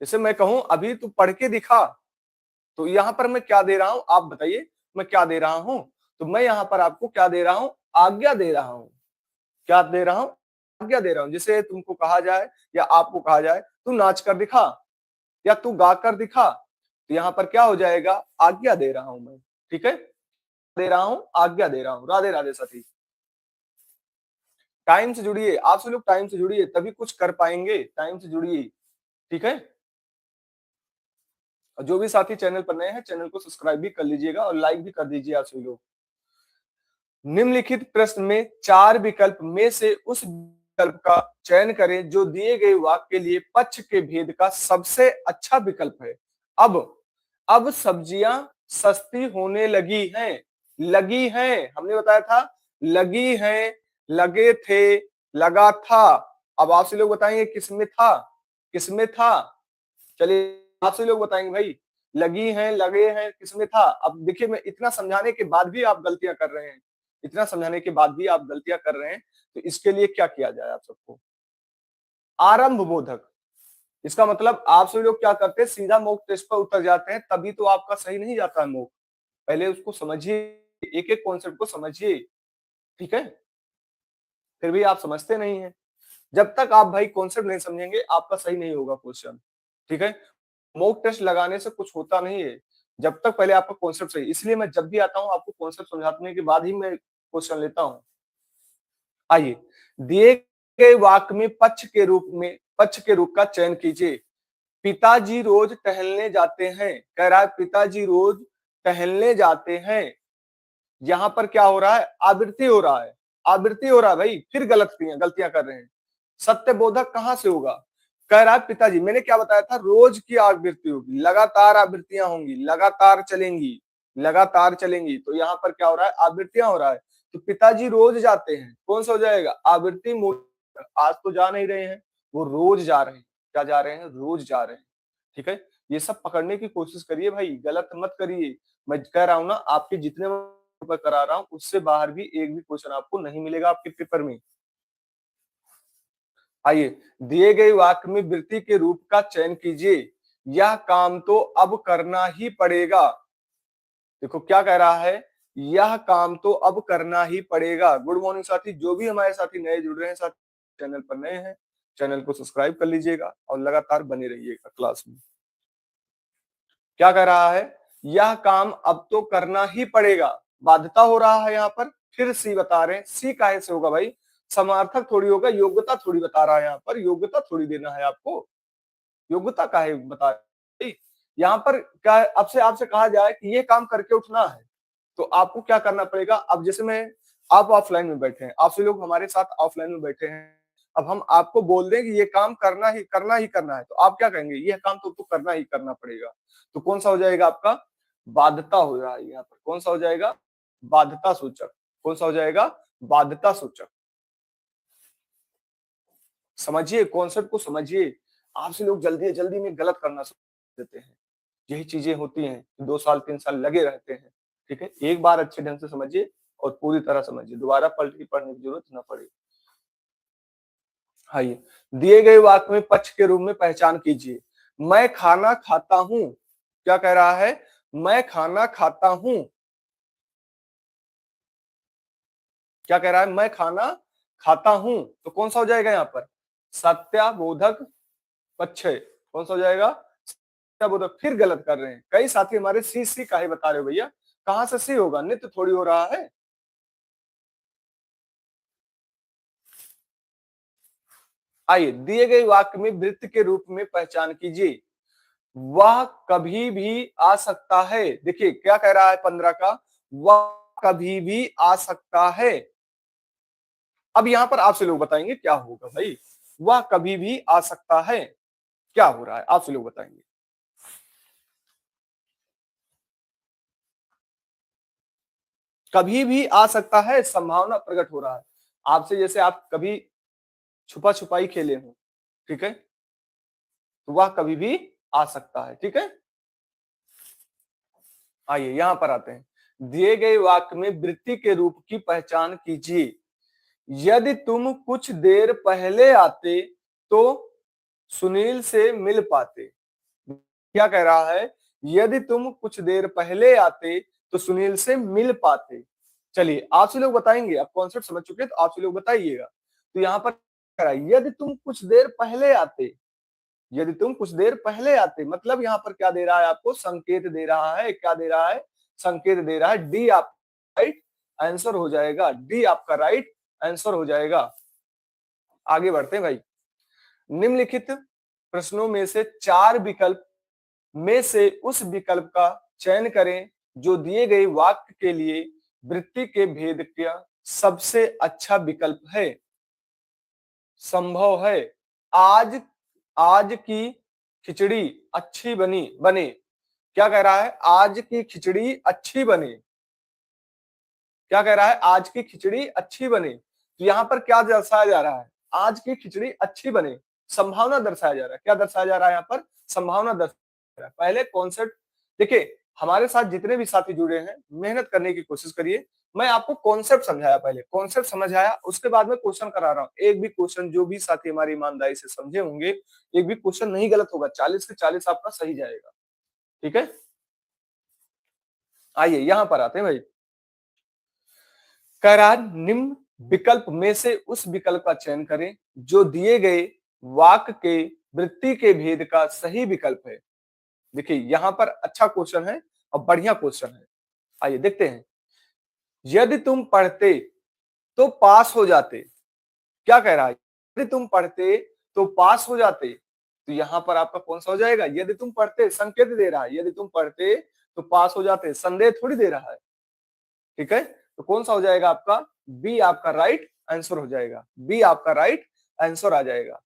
जैसे मैं कहूं अभी तू पढ़ के दिखा, तो यहां पर मैं क्या दे रहा हूं, आप बताइए मैं क्या दे रहा हूं, तो मैं यहां पर आपको क्या दे रहा हूं, आज्ञा दे रहा हूं। क्या दे रहा हूं, आज्ञा दे रहा हूं। जैसे तुमको कहा जाए या आपको कहा जाए तू नाच कर दिखा, या तू गाकर दिखा। तो यहाँ पर क्या हो जाएगा, आज्ञा दे रहा हूं मैं, ठीक है, दे रहा हूं, आज्ञा दे रहा हूं। राधे राधे साथी। टाइम से जुड़िए, आप सब लोग टाइम से जुड़िए, तभी कुछ कर पाएंगे, टाइम से जुड़िए, ठीक है। और जो भी साथी चैनल पर नए हैं, चैनल को सब्सक्राइब भी कर लीजिएगा और लाइक भी कर दीजिए आप सभी लोग। निम्नलिखित प्रश्न में 4 विकल्प में से उस विकल्प का चयन करें जो दिए गए वाक्य के लिए पक्ष के भेद का सबसे अच्छा विकल्प है। अब सब्जियां सस्ती होने लगी हैं, लगी हैं, हमने बताया था, लगी हैं, लगे थे, लगा था। अब आपसे लोग बताएंगे किसमें था, किसमें था। चलिए आपसे लोग बताएंगे भाई, लगी हैं, लगे हैं, किसमें था। अब देखिए, मैं इतना समझाने के बाद भी आप गलतियां कर रहे हैं, इतना समझाने के बाद भी आप गलतियां कर रहे हैं, तो इसके लिए क्या किया जाए आप सबको, आरंभ बोधक। इसका मतलब आप सभी लोग क्या करते हैं, सीधा मॉक टेस्ट पर उतर जाते हैं, तभी तो आपका सही नहीं जाता है मॉक। पहले उसको समझिए, एक एक कॉन्सेप्ट को समझिए, ठीक है। फिर भी आप समझते नहीं है। जब तक आप भाई कॉन्सेप्ट नहीं समझेंगे, आपका सही नहीं होगा क्वेश्चन, ठीक है। मॉक टेस्ट लगाने से कुछ होता नहीं है, जब तक पहले आपका कॉन्सेप्ट सही। इसलिए मैं जब भी आता हूं, आपको कॉन्सेप्ट समझाने के बाद ही मैं क्वेश्चन लेता हूं। आइए, दिए गए वाक्य में पक्ष के रूप का चयन कीजिए। पिताजी रोज टहलने जाते हैं, कह रहा है पिताजी रोज टहलने जाते हैं। यहां पर क्या हो रहा है, आवृत्ति हो रहा है, आवृत्ति हो रहा है भाई, फिर गलतियां कर रहे हैं। सत्यबोधक कहां से होगा, कह रहा है पिताजी, मैंने क्या बताया था, रोज की आवृत्ति होगी, लगातार आवृत्तियां होंगी, लगातार चलेंगी, लगातार चलेंगी। तो यहाँ पर क्या हो रहा है, आवृत्तियां हो रहा है। तो पिताजी रोज जाते हैं, कौन सा हो जाएगा, आवृत्ति मूल। आज तो जा नहीं रहे हैं, वो रोज जा रहे हैं। क्या जा रहे हैं, रोज जा रहे हैं, ठीक है। ये सब पकड़ने की कोशिश करिए भाई, गलत मत करिए। मैं कह रहा हूं ना, आपके जितने मैं करा रहा हूं, उससे बाहर भी एक भी क्वेश्चन आपको नहीं मिलेगा आपके पेपर में। आइए, दिए गए वाक्य में वृत्ति के रूप का चयन कीजिए। यह काम तो अब करना ही पड़ेगा। देखो क्या कह रहा है, यह काम तो अब करना ही पड़ेगा। गुड मॉर्निंग साथी, जो भी हमारे साथी नए जुड़ रहे हैं, साथी चैनल पर नए हैं, चैनल को सब्सक्राइब कर लीजिएगा और लगातार बने रहिएगा क्लास में। क्या कह रहा है, यह काम अब तो करना ही पड़ेगा, बाध्यता हो रहा है यहाँ पर। फिर सी बता रहे हैं, सी काहे से होगा भाई, समार्थक थोड़ी होगा, योग्यता थोड़ी बता रहा है यहाँ पर, योग्यता थोड़ी देना है आपको, योग्यता काहे बता रहे। यहाँ पर क्या अब से आपसे कहा जाए कि ये काम करके उठना है, तो आपको क्या करना पड़ेगा। अब जैसे मैं, आप ऑफलाइन में बैठे हैं, आपसे लोग हमारे साथ ऑफलाइन में बैठे हैं, अब हम आपको बोल दें कि ये काम करना ही करना ही करना है, तो आप क्या कहेंगे, यह काम तो करना ही करना पड़ेगा। तो कौन सा हो जाएगा आपका, बाध्यता हो रहा है यहाँ पर, कौन सा हो जाएगा, बाध्यता सूचक, कौन सा हो जाएगा, बाध्यता सूचक। समझिए कॉन्सेप्ट को समझिए। आपसे लोग जल्दी जल्दी में गलत करना देते हैं, यही चीजें होती हैं, 2 साल 3 साल लगे रहते हैं, ठीक है। एक बार अच्छे ढंग से समझिए और पूरी तरह समझिए, दोबारा पलट के पढ़ने की जरूरत ना पड़े। आइए, दिए गए वाक्य में पक्ष के रूप में पहचान कीजिए। मैं खाना खाता हूं, क्या कह रहा है, मैं खाना खाता हूं, क्या कह रहा है, मैं खाना खाता हूं। तो कौन सा हो जाएगा यहाँ पर, सत्याबोधक पक्ष है, कौन सा हो जाएगा, सत्याबोधक। फिर गलत कर रहे हैं कई साथी हमारे, सी सी काहे बता रहे हो भैया, कहां से सी होगा, नित्य थोड़ी हो रहा है। आइए, दिए गए वाक्य में वृत्त के रूप में पहचान कीजिए। वह कभी भी आ सकता है, देखिए क्या कह रहा है 15 का, वह कभी भी आ सकता है। अब यहां पर आपसे लोग बताएंगे क्या होगा भाई, वह कभी भी आ सकता है, क्या हो रहा है आपसे लोग बताएंगे। कभी भी आ सकता है, संभावना प्रकट हो रहा है आपसे, जैसे आप कभी छुपा छुपाई खेले हो, ठीक है, तो वह कभी भी आ सकता है, ठीक है। आइए यहां पर आते हैं, दिए गए वाक्य में वृत्ति के रूप की पहचान कीजिए। यदि तुम कुछ देर पहले आते तो सुनील से मिल पाते। क्या कह रहा है, यदि तुम कुछ देर पहले आते तो सुनील से मिल पाते। चलिए आपसे लोग बताएंगे, आप कॉन्सेप्ट समझ चुके हैं तो आपसे लोग बताइएगा। तो यहाँ पर कह रहा है, यदि तुम कुछ देर पहले आते, यदि तुम कुछ देर पहले आते, मतलब यहाँ पर क्या दे रहा है आपको, संकेत दे रहा है, क्या दे रहा है, संकेत दे रहा है। डी आप राइट आंसर हो जाएगा, डी आपका राइट आंसर हो जाएगा। आगे बढ़ते हैं भाई। निम्नलिखित प्रश्नों में से 4 विकल्प में से उस विकल्प का चयन करें जो दिए गए वाक्य के लिए वृत्ति के भेद का सबसे अच्छा विकल्प है। संभव है आज आज की खिचड़ी अच्छी बने। क्या कह रहा है, आज की खिचड़ी अच्छी बने। क्या कह रहा है, आज की खिचड़ी अच्छी बने। तो यहाँ पर क्या दर्शाया जा रहा है, आज की खिचड़ी अच्छी बने, संभावना दर्शाया जा रहा है। क्या दर्शाया जा रहा है यहाँ पर, संभावना दर्शाया जा रहा है। पहले कॉन्सेप्ट देखिए, हमारे साथ जितने भी साथी जुड़े हैं मेहनत करने की कोशिश करिए। मैं आपको कॉन्सेप्ट समझाया, पहले कॉन्सेप्ट समझाया, उसके बाद में क्वेश्चन करा रहा हूं। एक भी क्वेश्चन जो भी साथी हमारी ईमानदारी से समझे होंगे, एक भी क्वेश्चन नहीं गलत होगा, 40 के 40 आपका सही जाएगा। ठीक है, आइए यहां पर आते हैं भाई। कह रहा है निम्न विकल्प में से उस विकल्प का चयन करें जो दिए गए वाक्य के वृत्ति के भेद का सही विकल्प है। देखिए यहां पर अच्छा क्वेश्चन है और बढ़िया क्वेश्चन है। आइए देखते हैं। यदि तुम पढ़ते तो पास हो जाते। क्या कह रहा है, यदि तुम पढ़ते तो पास हो जाते। तो यहां पर आपका कौन सा हो जाएगा, यदि तुम पढ़ते, संकेत दे रहा है, यदि तुम पढ़ते तो पास हो जाते, संदेह थोड़ी दे रहा है। ठीक है, तो कौन सा हो जाएगा आपका, बी आपका राइट आंसर हो जाएगा, बी आपका राइट आंसर आ जाएगा।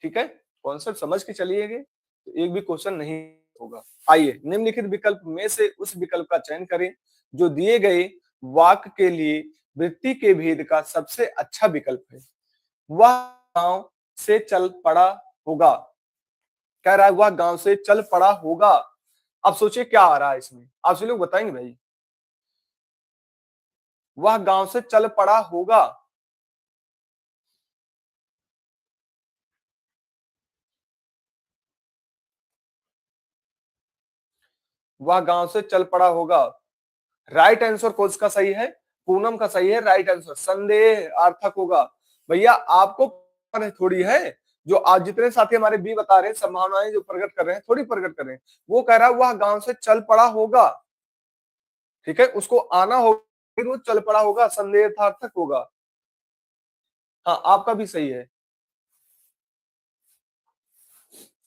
ठीक है, कॉन्सेप्ट समझ के चलिएगा तो एक भी क्वेश्चन नहीं होगा। आइए निम्नलिखित विकल्प में से उस विकल्प का चयन करें जो दिए गए वाक्य के लिए वृत्ति के भेद का सबसे अच्छा विकल्प है। वह गांव से चल पड़ा होगा। कह रहा है वह गांव से चल पड़ा होगा। अब सोचिए क्या आ रहा है इसमें, आप सभी लोग बताएंगे भाई। वह गांव से चल पड़ा होगा, वह गांव से चल पड़ा होगा। राइट आंसर कौन सा सही है, पूनम का सही है राइट आंसर। संदेह अर्थक होगा। भैया आपको थोड़ी है, जो आज जितने साथी हमारे बी बता रहे हैं, संभावनाएं जो प्रकट कर रहे हैं, थोड़ी प्रकट कर रहे हैं। वो कह रहा है वह गांव से चल पड़ा होगा। ठीक है, उसको आना होगा, फिर वो चल पड़ा होगा, संदेह अर्थक होगा। हाँ आपका भी सही है।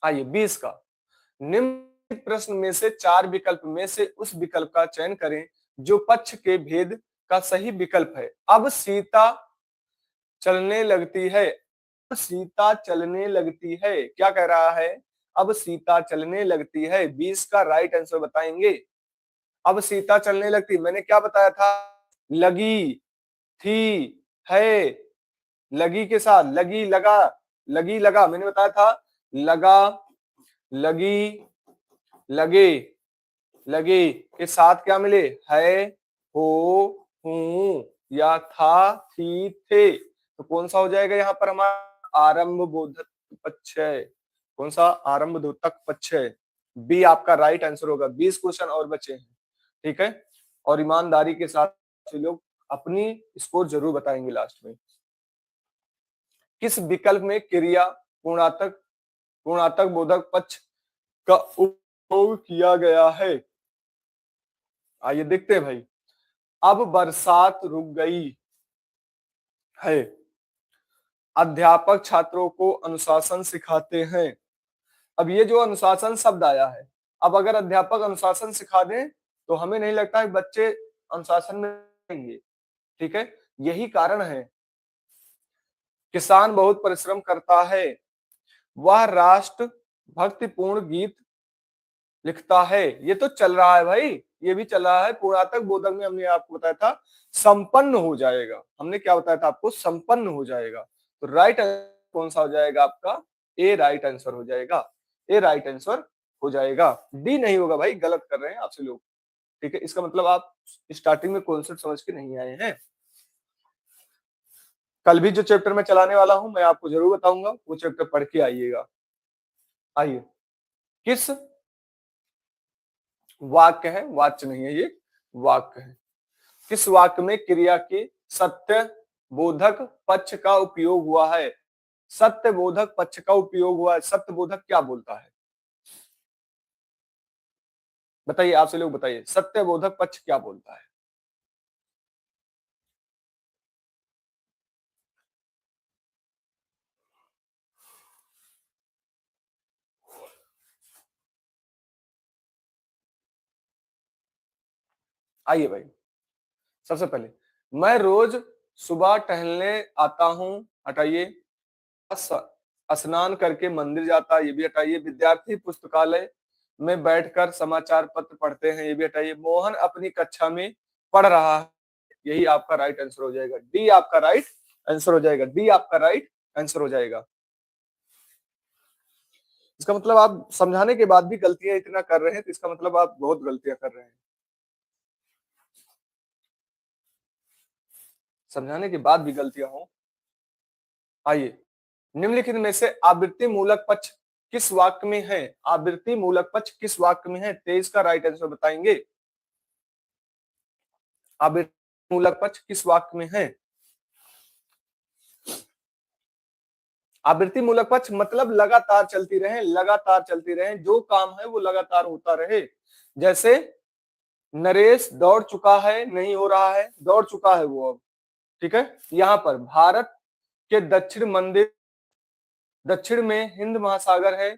आइए 20 का, निम्न प्रश्न में से 4 विकल्प में से उस विकल्प का चयन करें जो पक्ष के भेद का सही विकल्प है। अब सीता चलने लगती है, सीता चलने लगती है। क्या कह रहा है, अब सीता चलने लगती है। 20 का राइट आंसर बताएंगे। अब सीता चलने लगती, मैंने क्या बताया था, लगी, थी, है, लगी के साथ लगी, लगा, लगी, लगा, मैंने बताया था लगा, लगी, लगे, लगे के साथ क्या मिले, है, हो, हूं या था, थी, थे। तो कौन सा हो जाएगा यहाँ पर हमारा आरंभ बोधक पक्ष है। कौन सा, आरंभ बोधक पक्ष है। बी आपका राइट आंसर होगा। 20 क्वेश्चन और बचे हैं। ठीक है, और ईमानदारी के साथ लोग अपनी स्कोर जरूर बताएंगे लास्ट में। किस विकल्प में क्रिया पूर्णातक पूर्णातक बोधक पक्ष का उपयोग किया गया है। आइए देखते हैं भाई। अब बरसात रुक गई है। अध्यापक छात्रों को अनुशासन सिखाते हैं। अब ये जो अनुशासन शब्द आया है, अब अगर अध्यापक अनुशासन सिखा दें तो हमें नहीं लगता है बच्चे अनुशासन में रहेंगे। ठीक है, यही कारण है। किसान बहुत परिश्रम करता है। वह राष्ट्र भक्तिपूर्ण गीत लिखता है। ये तो चल रहा है भाई, ये भी चल रहा है। पूर्णातक बोधक में हमने आपको बताया था संपन्न हो जाएगा। हमने क्या बताया था आपको, संपन्न हो जाएगा। तो राइट कौन सा हो जाएगा आपका, ए राइट आंसर हो जाएगा। ए राइट आंसर हो जाएगा, डी नहीं होगा भाई, गलत कर रहे हैं आपसे लोग। ठीक है, इसका मतलब आप स्टार्टिंग में कॉन्सेप्ट समझ के नहीं आए हैं। कल भी जो चैप्टर मैं चलाने वाला हूं मैं आपको जरूर बताऊंगा, वो चैप्टर पढ़ के आइएगा। आइए, किस वाक्य है, वाच्य नहीं है ये, वाक्य है। किस वाक्य में क्रिया के सत्य बोधक पक्ष का उपयोग हुआ है। सत्यबोधक पक्ष का उपयोग हुआ है। सत्यबोधक क्या बोलता है? बताइए, आपसे लोग बताइए, सत्यबोधक पक्ष क्या बोलता है? आइए भाई, सबसे पहले मैं रोज सुबह टहलने आता हूँ, हटाइए। स्नान करके मंदिर जाता, ये भी हटाइए। विद्यार्थी पुस्तकालय में बैठकर समाचार पत्र पढ़ते हैं, ये भी हटाइए। मोहन अपनी कक्षा में पढ़ रहा है, यही आपका राइट आंसर हो जाएगा। डी आपका राइट आंसर हो जाएगा। डी आपका राइट आंसर हो जाएगा। इसका मतलब आप समझाने के बाद भी गलतियां इतना कर रहे हैं, तो इसका मतलब आप बहुत गलतियां कर रहे हैं। समझाने के बाद भी गलतियां हो। आइए, निम्नलिखित में से आवृत्ति मूलक पक्ष किस वाक्य में है? आवृत्ति मूलक पक्ष किस वाक्य में है? 23 का राइट आंसर बताएंगे। आवृत्ति मूलक पक्ष किस वाक्य में है? आवृत्ति मूलक पक्ष मतलब लगातार चलती रहे, लगातार चलती रहे, जो काम है वो लगातार होता रहे। जैसे नरेश दौड़ चुका है, नहीं हो रहा है, दौड़ चुका है वो अब। ठीक है, यहाँ पर भारत के दक्षिण में हिंद महासागर है,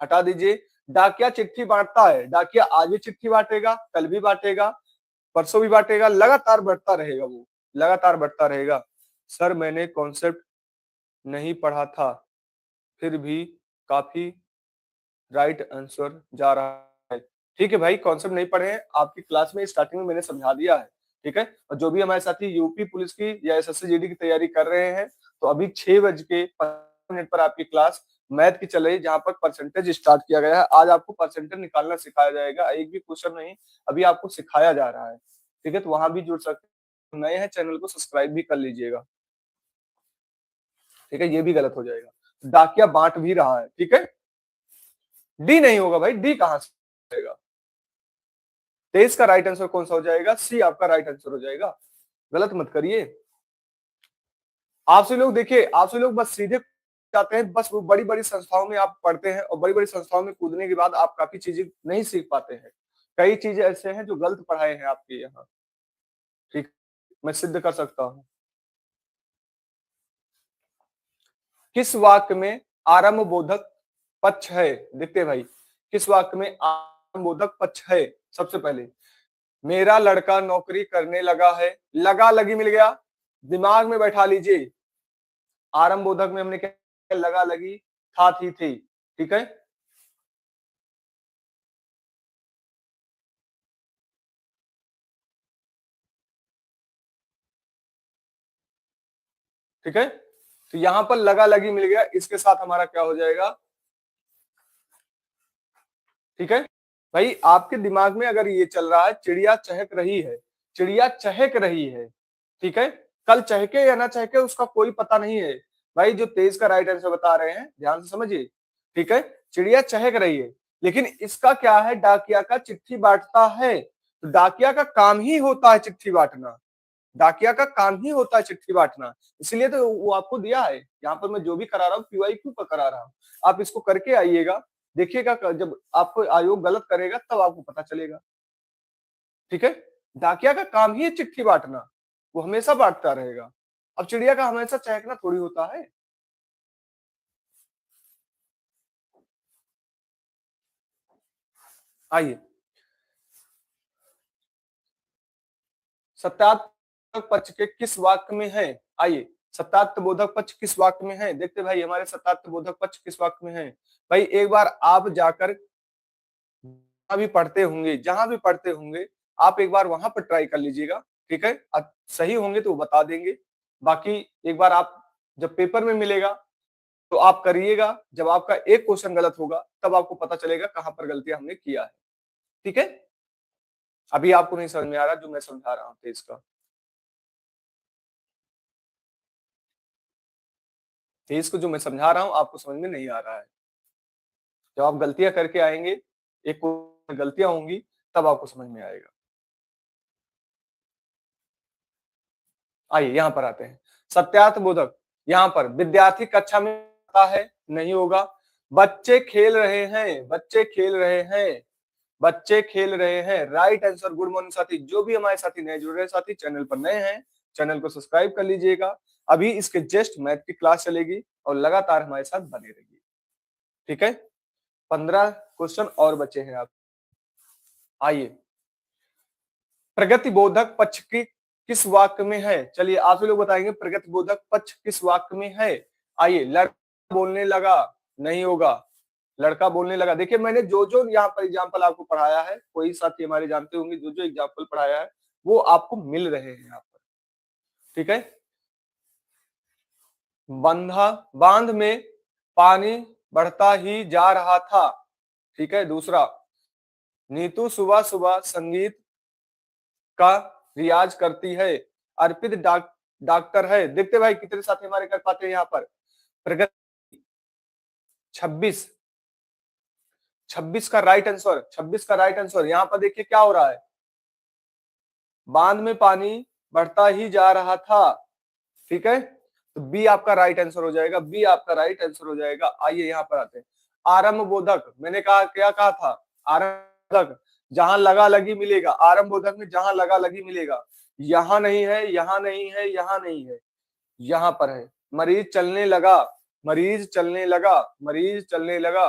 हटा दीजिए। डाकिया चिट्ठी बांटता है, डाकिया आज भी चिट्ठी बांटेगा, कल भी बांटेगा, परसों भी बांटेगा, लगातार बढ़ता रहेगा, वो लगातार बढ़ता रहेगा। सर मैंने कॉन्सेप्ट नहीं पढ़ा था, फिर भी काफी राइट आंसर जा रहा है। ठीक है भाई, कॉन्सेप्ट नहीं पढ़े हैं, आपकी क्लास में स्टार्टिंग में मैंने समझा दिया है। ठीक है, और जो भी हमारे साथी यूपी पुलिस की या एसएससी जीडी की तैयारी कर रहे हैं, तो अभी 6:15 पर आपकी क्लास मैथ की चल रही है, जहां पर परसेंटेज स्टार्ट किया गया है। आज आपको परसेंटेज निकालना सिखाया जाएगा, एक भी क्वेश्चन नहीं, अभी आपको सिखाया जा रहा है। ठीक है, तो वहां भी जुड़ सकते हैं। नए हैं चैनल को सब्सक्राइब भी कर लीजिएगा। ठीक है, ये भी गलत हो जाएगा। डाकिया बांट भी रहा है। ठीक है, डी नहीं होगा भाई, डी कहां से आएगा? 23 का राइट आंसर कौन सा हो जाएगा? सी आपका राइट आंसर हो जाएगा। गलत मत करिए। आपसे लोग देखिए, आपसे लोग बस सीधे जाते हैं, बस वो बड़ी बड़ी संस्थाओं में आप पढ़ते हैं, और बड़ी बड़ी संस्थाओं में कूदने के बाद आप काफी चीजें नहीं सीख पाते हैं। कई चीजें ऐसे हैं जो गलत पढ़ाए हैं आपके यहाँ। ठीक, मैं सिद्ध कर सकता हूँ। किस वाक्य में आरंभ बोधक पक्ष है? देखते भाई, किस वाक्य में आरंभ बोधक पक्ष है? सबसे पहले, मेरा लड़का नौकरी करने लगा है, लगा लगी मिल गया, दिमाग में बैठा लीजिए। आरंभ बोधक में हमने क्या लगा लगी, था, थी। ठीक है, ठीक है, तो यहां पर लगा लगी मिल गया, इसके साथ हमारा क्या हो जाएगा? ठीक है भाई, आपके दिमाग में अगर ये चल रहा है चिड़िया चहक रही है, चिड़िया चहक रही है, ठीक है, कल चहके या ना चहके उसका कोई पता नहीं है भाई। जो 23 का राइट आंसर बता रहे हैं, ध्यान से समझिए। ठीक है, चिड़िया चहक रही है, लेकिन इसका क्या है? डाकिया का चिट्ठी बांटता है, तो डाकिया का काम ही होता है चिट्ठी बांटना। डाकिया का काम ही होता है चिट्ठी बांटना, इसलिए तो वो आपको दिया है। यहाँ पर मैं जो भी करा रहा हूँ QIQ का करा रहा हूँ, आप इसको करके आइएगा, देखिएगा जब आपको आयोग गलत करेगा तब आपको पता चलेगा। ठीक है, डाकिया का काम ही है चिट्ठी बांटना, वो हमेशा बांटता रहेगा। अब चिड़िया का हमेशा चहकना थोड़ी होता है। आइए, सत्यात्मक पक्ष के किस वाक्य में है? आइए, सत्यात्म बोधक पक्ष किस वाक्य में है? देखते भाई, हमारे सत्यात्म बोधक पक्ष किस वाक्य में है? भाई एक बार आप जाकर भी पढ़ते होंगे, जहां भी पढ़ते होंगे, आप एक बार वहां पर ट्राई कर लीजिएगा। ठीक है, सही होंगे तो वो बता देंगे, बाकी एक बार आप जब पेपर में मिलेगा तो आप करिएगा, जब आपका एक क्वेश्चन गलत होगा तब आपको पता चलेगा कहां पर गलती हमने किया है। ठीक है, अभी आपको नहीं समझ में आ रहा जो मैं समझा रहा हूँ तेज का, तेज को जो मैं समझा रहा हूँ आपको समझ में नहीं आ रहा है। जब आप गलतियां करके आएंगे, एक गलतियां होंगी, तब आपको समझ में आएगा। आइए यहां पर आते हैं, सत्यार्थ बोधक। यहां पर विद्यार्थी कक्षा में पढ़ता है, नहीं होगा। बच्चे खेल रहे हैं, बच्चे खेल रहे हैं, बच्चे खेल रहे हैं, राइट आंसर। गुड मॉर्निंग साथी, जो भी हमारे साथी नए जुड़ रहे हैं साथी, चैनल पर नए हैं, चैनल को सब्सक्राइब कर लीजिएगा। अभी इसके जस्ट मैथ की क्लास चलेगी और लगातार हमारे साथ बने रहिए, ठीक है। 15 क्वेश्चन और बचे हैं आप। आइए, प्रगति बोधक पक्ष की किस वाक्य में है? चलिए आप ही लोग बताएंगे प्रगति बोधक पक्ष किस वाक्य में है। आइए, लड़का बोलने लगा, नहीं होगा। लड़का बोलने लगा, देखिए मैंने जो जो यहाँ पर एग्जाम्पल आपको पढ़ाया है, कोई साथी हमारे जानते होंगे, जो जो एग्जाम्पल पढ़ाया है वो आपको मिल रहे हैं यहाँ पर, ठीक है। बंधा, बांध में पानी बढ़ता ही जा रहा था, ठीक है। दूसरा, नीतू सुबह सुबह संगीत का रियाज करती है। अर्पित डॉक्टर है। देखते भाई कितने साथी हमारे कर पाते हैं यहाँ पर। प्रगति 26, 26 का राइट आंसर, 26 का राइट आंसर। यहाँ पर देखिए क्या हो रहा है, बांध में पानी बढ़ता ही जा रहा था, ठीक है। तो बी आपका राइट आंसर हो जाएगा, बी आपका राइट आंसर हो जाएगा। आइए यहाँ पर आते हैं, आरंभ बोधक, मैंने कहा क्या कहा था, आरंभ बोधक जहां लगा लगी मिलेगा, आरंभ बोधक में जहां लगा लगी मिलेगा। यहाँ नहीं है, यहाँ नहीं है, यहाँ नहीं है, यहाँ पर है। मरीज चलने लगा, मरीज चलने लगा, मरीज चलने लगा,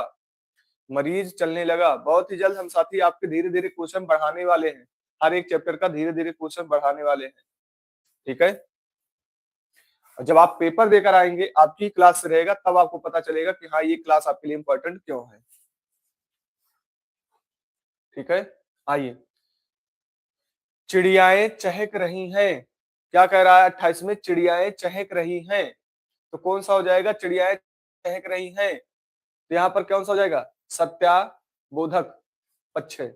मरीज चलने लगा। बहुत ही जल्द हम साथी आपके धीरे धीरे क्वेश्चन बढ़ाने वाले हैं, हर एक चैप्टर का धीरे धीरे क्वेश्चन बढ़ाने वाले हैं, ठीक है। जब आप पेपर देकर आएंगे, आपकी क्लास से रहेगा, तब आपको पता चलेगा कि हाँ ये क्लास आपके लिए इंपॉर्टेंट क्यों है, ठीक है। आइए, चिड़ियाएं चहक रही हैं, क्या कह रहा है 28 में, चिड़ियाएं चहक रही हैं। तो कौन सा हो जाएगा, चिड़ियाएं चहक रही हैं, तो यहाँ पर कौन सा हो जाएगा, सत्याबोधक पक्ष है।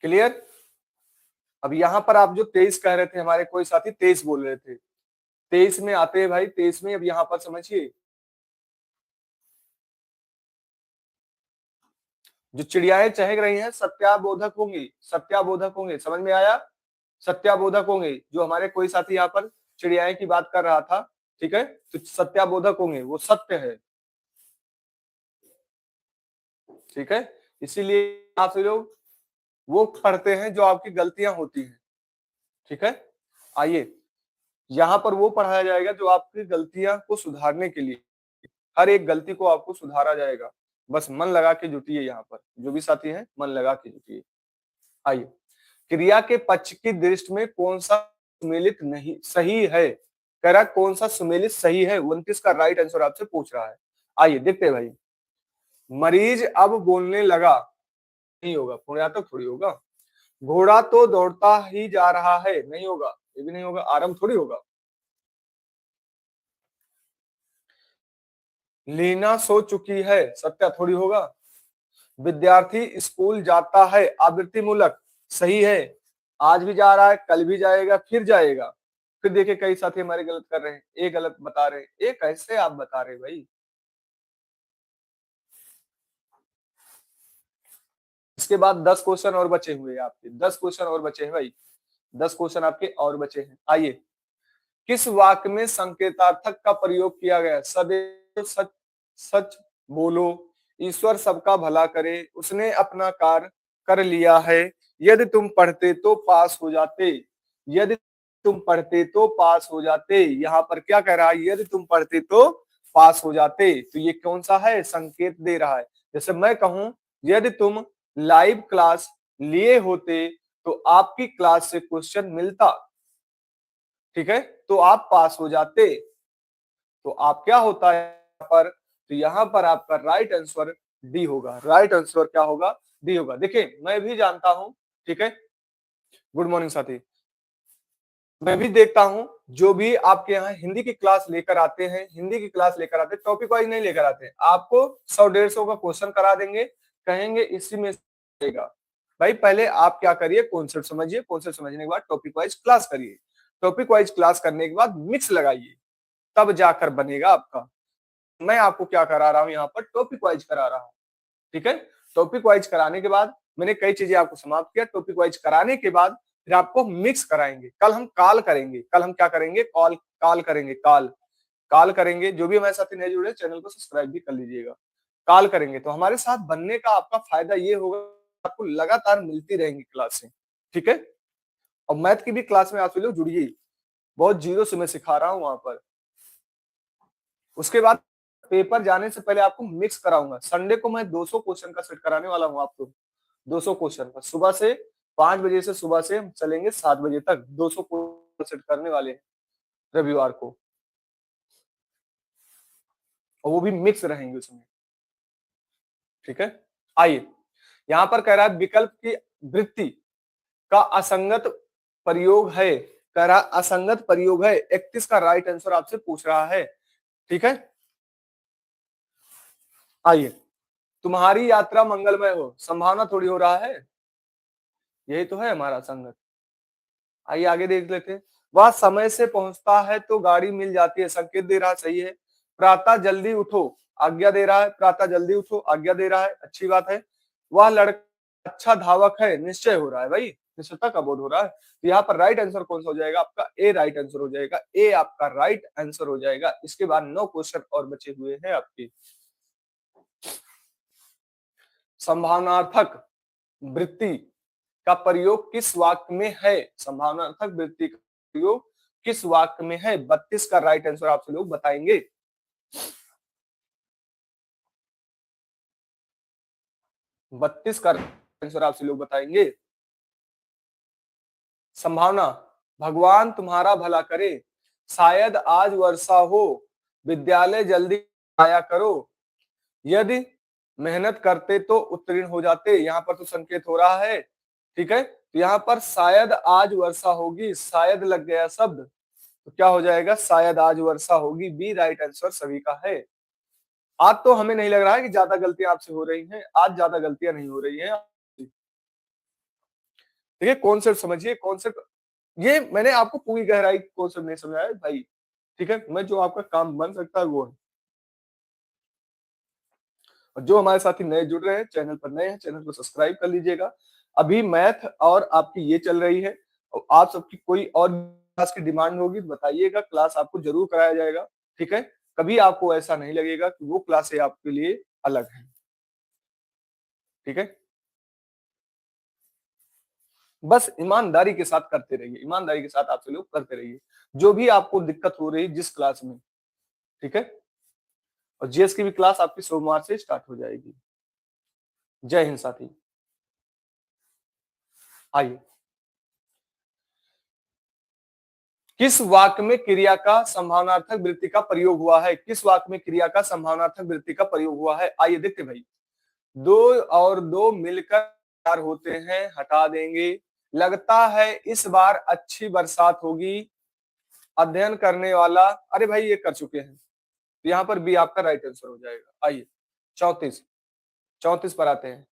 क्लियर। अब यहाँ पर आप जो 23 कह रहे थे, हमारे कोई साथी 23 बोल रहे थे, 23 में आते हैं भाई, 23 में। अब यहाँ पर समझिए, जो चिड़ियाएं चहक रही हैं सत्याबोधक होंगी, सत्याबोधक होंगे, समझ में आया, सत्याबोधक होंगे। जो हमारे कोई साथी यहाँ पर चिड़ियाएं की बात कर रहा था, ठीक है, तो सत्याबोधक होंगे, वो सत्य है, ठीक है। इसीलिए आप लोग वो पढ़ते हैं जो आपकी गलतियां होती हैं, ठीक है। आइए, यहाँ पर वो पढ़ाया जाएगा जो आपकी गलतियां को सुधारने के लिए, हर एक गलती को आपको सुधारा जाएगा। बस मन लगा के जुटिए, यहाँ पर जो भी साथी हैं मन लगा के जुटिए। आइए, क्रिया के पक्ष की दृष्टि में कौन सा सुमेलित नहीं सही है, कह रहा कौन सा सुमेलित सही है, 29 का राइट आंसर आपसे पूछ रहा है। आइए देखते हैं भाई, मरीज अब बोलने लगा, नहीं होगा, पुण्यात्मक थोड़ी होगा। घोड़ा तो दौड़ता ही जा रहा है, नहीं होगा, ये भी नहीं होगा। आरंभ थोड़ी होगा। लीना सो चुकी है, सत्या थोड़ी होगा। विद्यार्थी स्कूल जाता है, आवृत्ति मूलक सही है, आज भी जा रहा है, कल भी जाएगा, फिर जाएगा। फिर देखिए कई साथी हमारे गलत कर रहे हैं, ये गलत बता रहे हैं, ये कैसे आप बता रहे भाई। इसके बाद 10 क्वेश्चन और बचे हुए हैं आपके, 10 क्वेश्चन और बचे हैं भाई, 10 क्वेश्चन आपके और बचे हैं। आइए, किस वाक्य में संकेतार्थक का प्रयोग किया गया, सदैव सच सच बोलो, ईश्वर सबका भला करे, उसने अपना कार्य कर लिया है, यदि तुम पढ़ते तो पास हो जाते, यदि तुम पढ़ते तो पास हो जाते। यहाँ पर क्या कह रहा है, यदि तुम पढ़ते तो पास हो जाते, तो ये कौन सा है, संकेत दे रहा है। जैसे मैं कहूं, यदि तुम लाइव क्लास लिए होते तो आपकी क्लास से क्वेश्चन मिलता, ठीक है, तो आप पास हो जाते। तो आप क्या होता है यहाँ पर, तो यहाँ पर आपका राइट आंसर डी होगा, राइट आंसर क्या होगा, डी होगा। देखिए मैं भी जानता हूं, ठीक है, गुड मॉर्निंग साथी, मैं भी देखता हूं जो भी आपके यहाँ हिंदी की क्लास लेकर आते हैं, हिंदी की क्लास लेकर आते हैं, टॉपिक वाइज नहीं लेकर आते हैं, आपको 100-150 का क्वेश्चन करा देंगे, कहेंगे इसी में आएगा। भाई पहले आप क्या करिए, कॉन्सेप्ट समझिए, कॉन्सेप्ट समझने के बाद टॉपिक वाइज क्लास करिए, टॉपिक वाइज क्लास करने के बाद मिक्स लगाइए, तब जाकर बनेगा आपका। मैं आपको क्या करा रहा हूं, यहाँ पर टॉपिक वाइज करा रहा हूं, ठीक है। टॉपिक वाइज कराने के बाद मैंने कई चीजें आपको समाप्त किया, टॉपिक वाइज कराने के बाद फिर आपको मिक्स कराएंगे। कल हम कॉल करेंगे, कल हम क्या करेंगे, कॉल कॉल करेंगे, कॉल कॉल करेंगे। जो भी हमारे साथी नए जुड़े चैनल को सब्सक्राइब भी कर लीजिएगा। कॉल करेंगे तो हमारे साथ बनने का आपका फायदा ये होगा, आपको लगातार मिलती रहेंगी क्लासें, ठीक है। और मैथ की भी क्लास में आप लोग जुड़िए, बहुत जीरो से मैं सिखा रहा हूँ वहां पर। उसके बाद पेपर जाने से पहले आपको मिक्स कराऊंगा। संडे को मैं 200 क्वेश्चन का सेट कराने वाला हूँ आपको, 200 क्वेश्चन का। सुबह से 5 बजे से सुबह से हम चलेंगे 7 बजे तक, 200 क्वेश्चन सेट करने वाले हैं रविवार को, और वो भी मिक्स रहेंगे उसमें, ठीक है। आइए, यहाँ पर कह रहा है विकल्प की वृत्ति का असंगत प्रयोग है, कह रहा असंगत प्रयोग है। 31 का राइट आंसर आपसे पूछ रहा है, ठीक है। आइए, तुम्हारी यात्रा मंगलमय हो, संभावना थोड़ी हो रहा है, यही तो है हमारा संगत। आइए आगे देख लेते हैं। वह समय से पहुंचता है तो गाड़ी मिल जाती है, संकेत दे रहा, सही है। प्रातः जल्दी उठो, आज्ञा दे रहा है, प्रातः जल्दी उठो आज्ञा दे रहा है, अच्छी बात है। वह लड़का अच्छा धावक है, निश्चय हो रहा है भाई, निश्चयता का बोध हो रहा है। तो यहाँ पर राइट आंसर कौन सा हो जाएगा आपका, ए राइट आंसर हो जाएगा, ए आपका राइट आंसर हो जाएगा। इसके बाद 9 क्वेश्चन और बचे हुए हैं आपके। संभावनार्थक वृत्ति का प्रयोग किस वाक्य में है, संभावनार्थक वृत्ति का प्रयोग किस वाक्य में है। 32 का राइट आंसर आपसे लोग बताएंगे। 32 का आंसर आपसे लोग बताएंगे। संभावना, भगवान तुम्हारा भला करे, शायद आज वर्षा हो, विद्यालय जल्दी आया करो, यदि मेहनत करते तो उत्तीर्ण हो जाते। यहाँ पर तो संकेत हो रहा है, ठीक है। तो यहाँ पर शायद आज वर्षा होगी, शायद लग गया शब्द, तो क्या हो जाएगा, शायद आज वर्षा होगी, बी राइट आंसर सभी का है। आज तो हमें नहीं लग रहा है कि ज्यादा गलतियां आपसे हो रही हैं, आज ज्यादा गलतियां नहीं हो रही हैं। देखिए कॉन्सेप्ट समझिए, कॉन्सेप्ट ये मैंने आपको पूरी गहराई कॉन्सेप्ट नहीं समझाया भाई, ठीक है। मैं जो आपका काम बन सकता है वो है। और जो हमारे साथी नए जुड़ रहे हैं, चैनल पर नए हैं, चैनल को सब्सक्राइब कर लीजिएगा। अभी मैथ और आपकी ये चल रही है, और आप सबकी कोई और क्लास की डिमांड होगी तो बताइएगा, क्लास आपको जरूर कराया जाएगा, ठीक है। कभी आपको ऐसा नहीं लगेगा कि वो क्लासें आपके लिए अलग है, ठीक है। बस ईमानदारी के साथ करते रहिए, ईमानदारी के साथ आपसे लोग करते रहिए, जो भी आपको दिक्कत हो रही है जिस क्लास में, ठीक है। और जीएस की भी क्लास आपकी सोमवार से स्टार्ट हो जाएगी। जय हिंद साथी। आइए, किस वाक्य में क्रिया का संभावनार्थक वृत्ति का प्रयोग हुआ है, किस वाक्य में क्रिया का संभावनार्थक वृत्ति का प्रयोग हुआ है। आइए देखते भाई, दो और दो मिलकर चार होते हैं, हटा देंगे। लगता है इस बार अच्छी बरसात होगी, अध्ययन करने वाला, अरे भाई ये कर चुके हैं, तो यहाँ पर बी आपका राइट आंसर हो जाएगा। आइए 34, 34 पर आते हैं।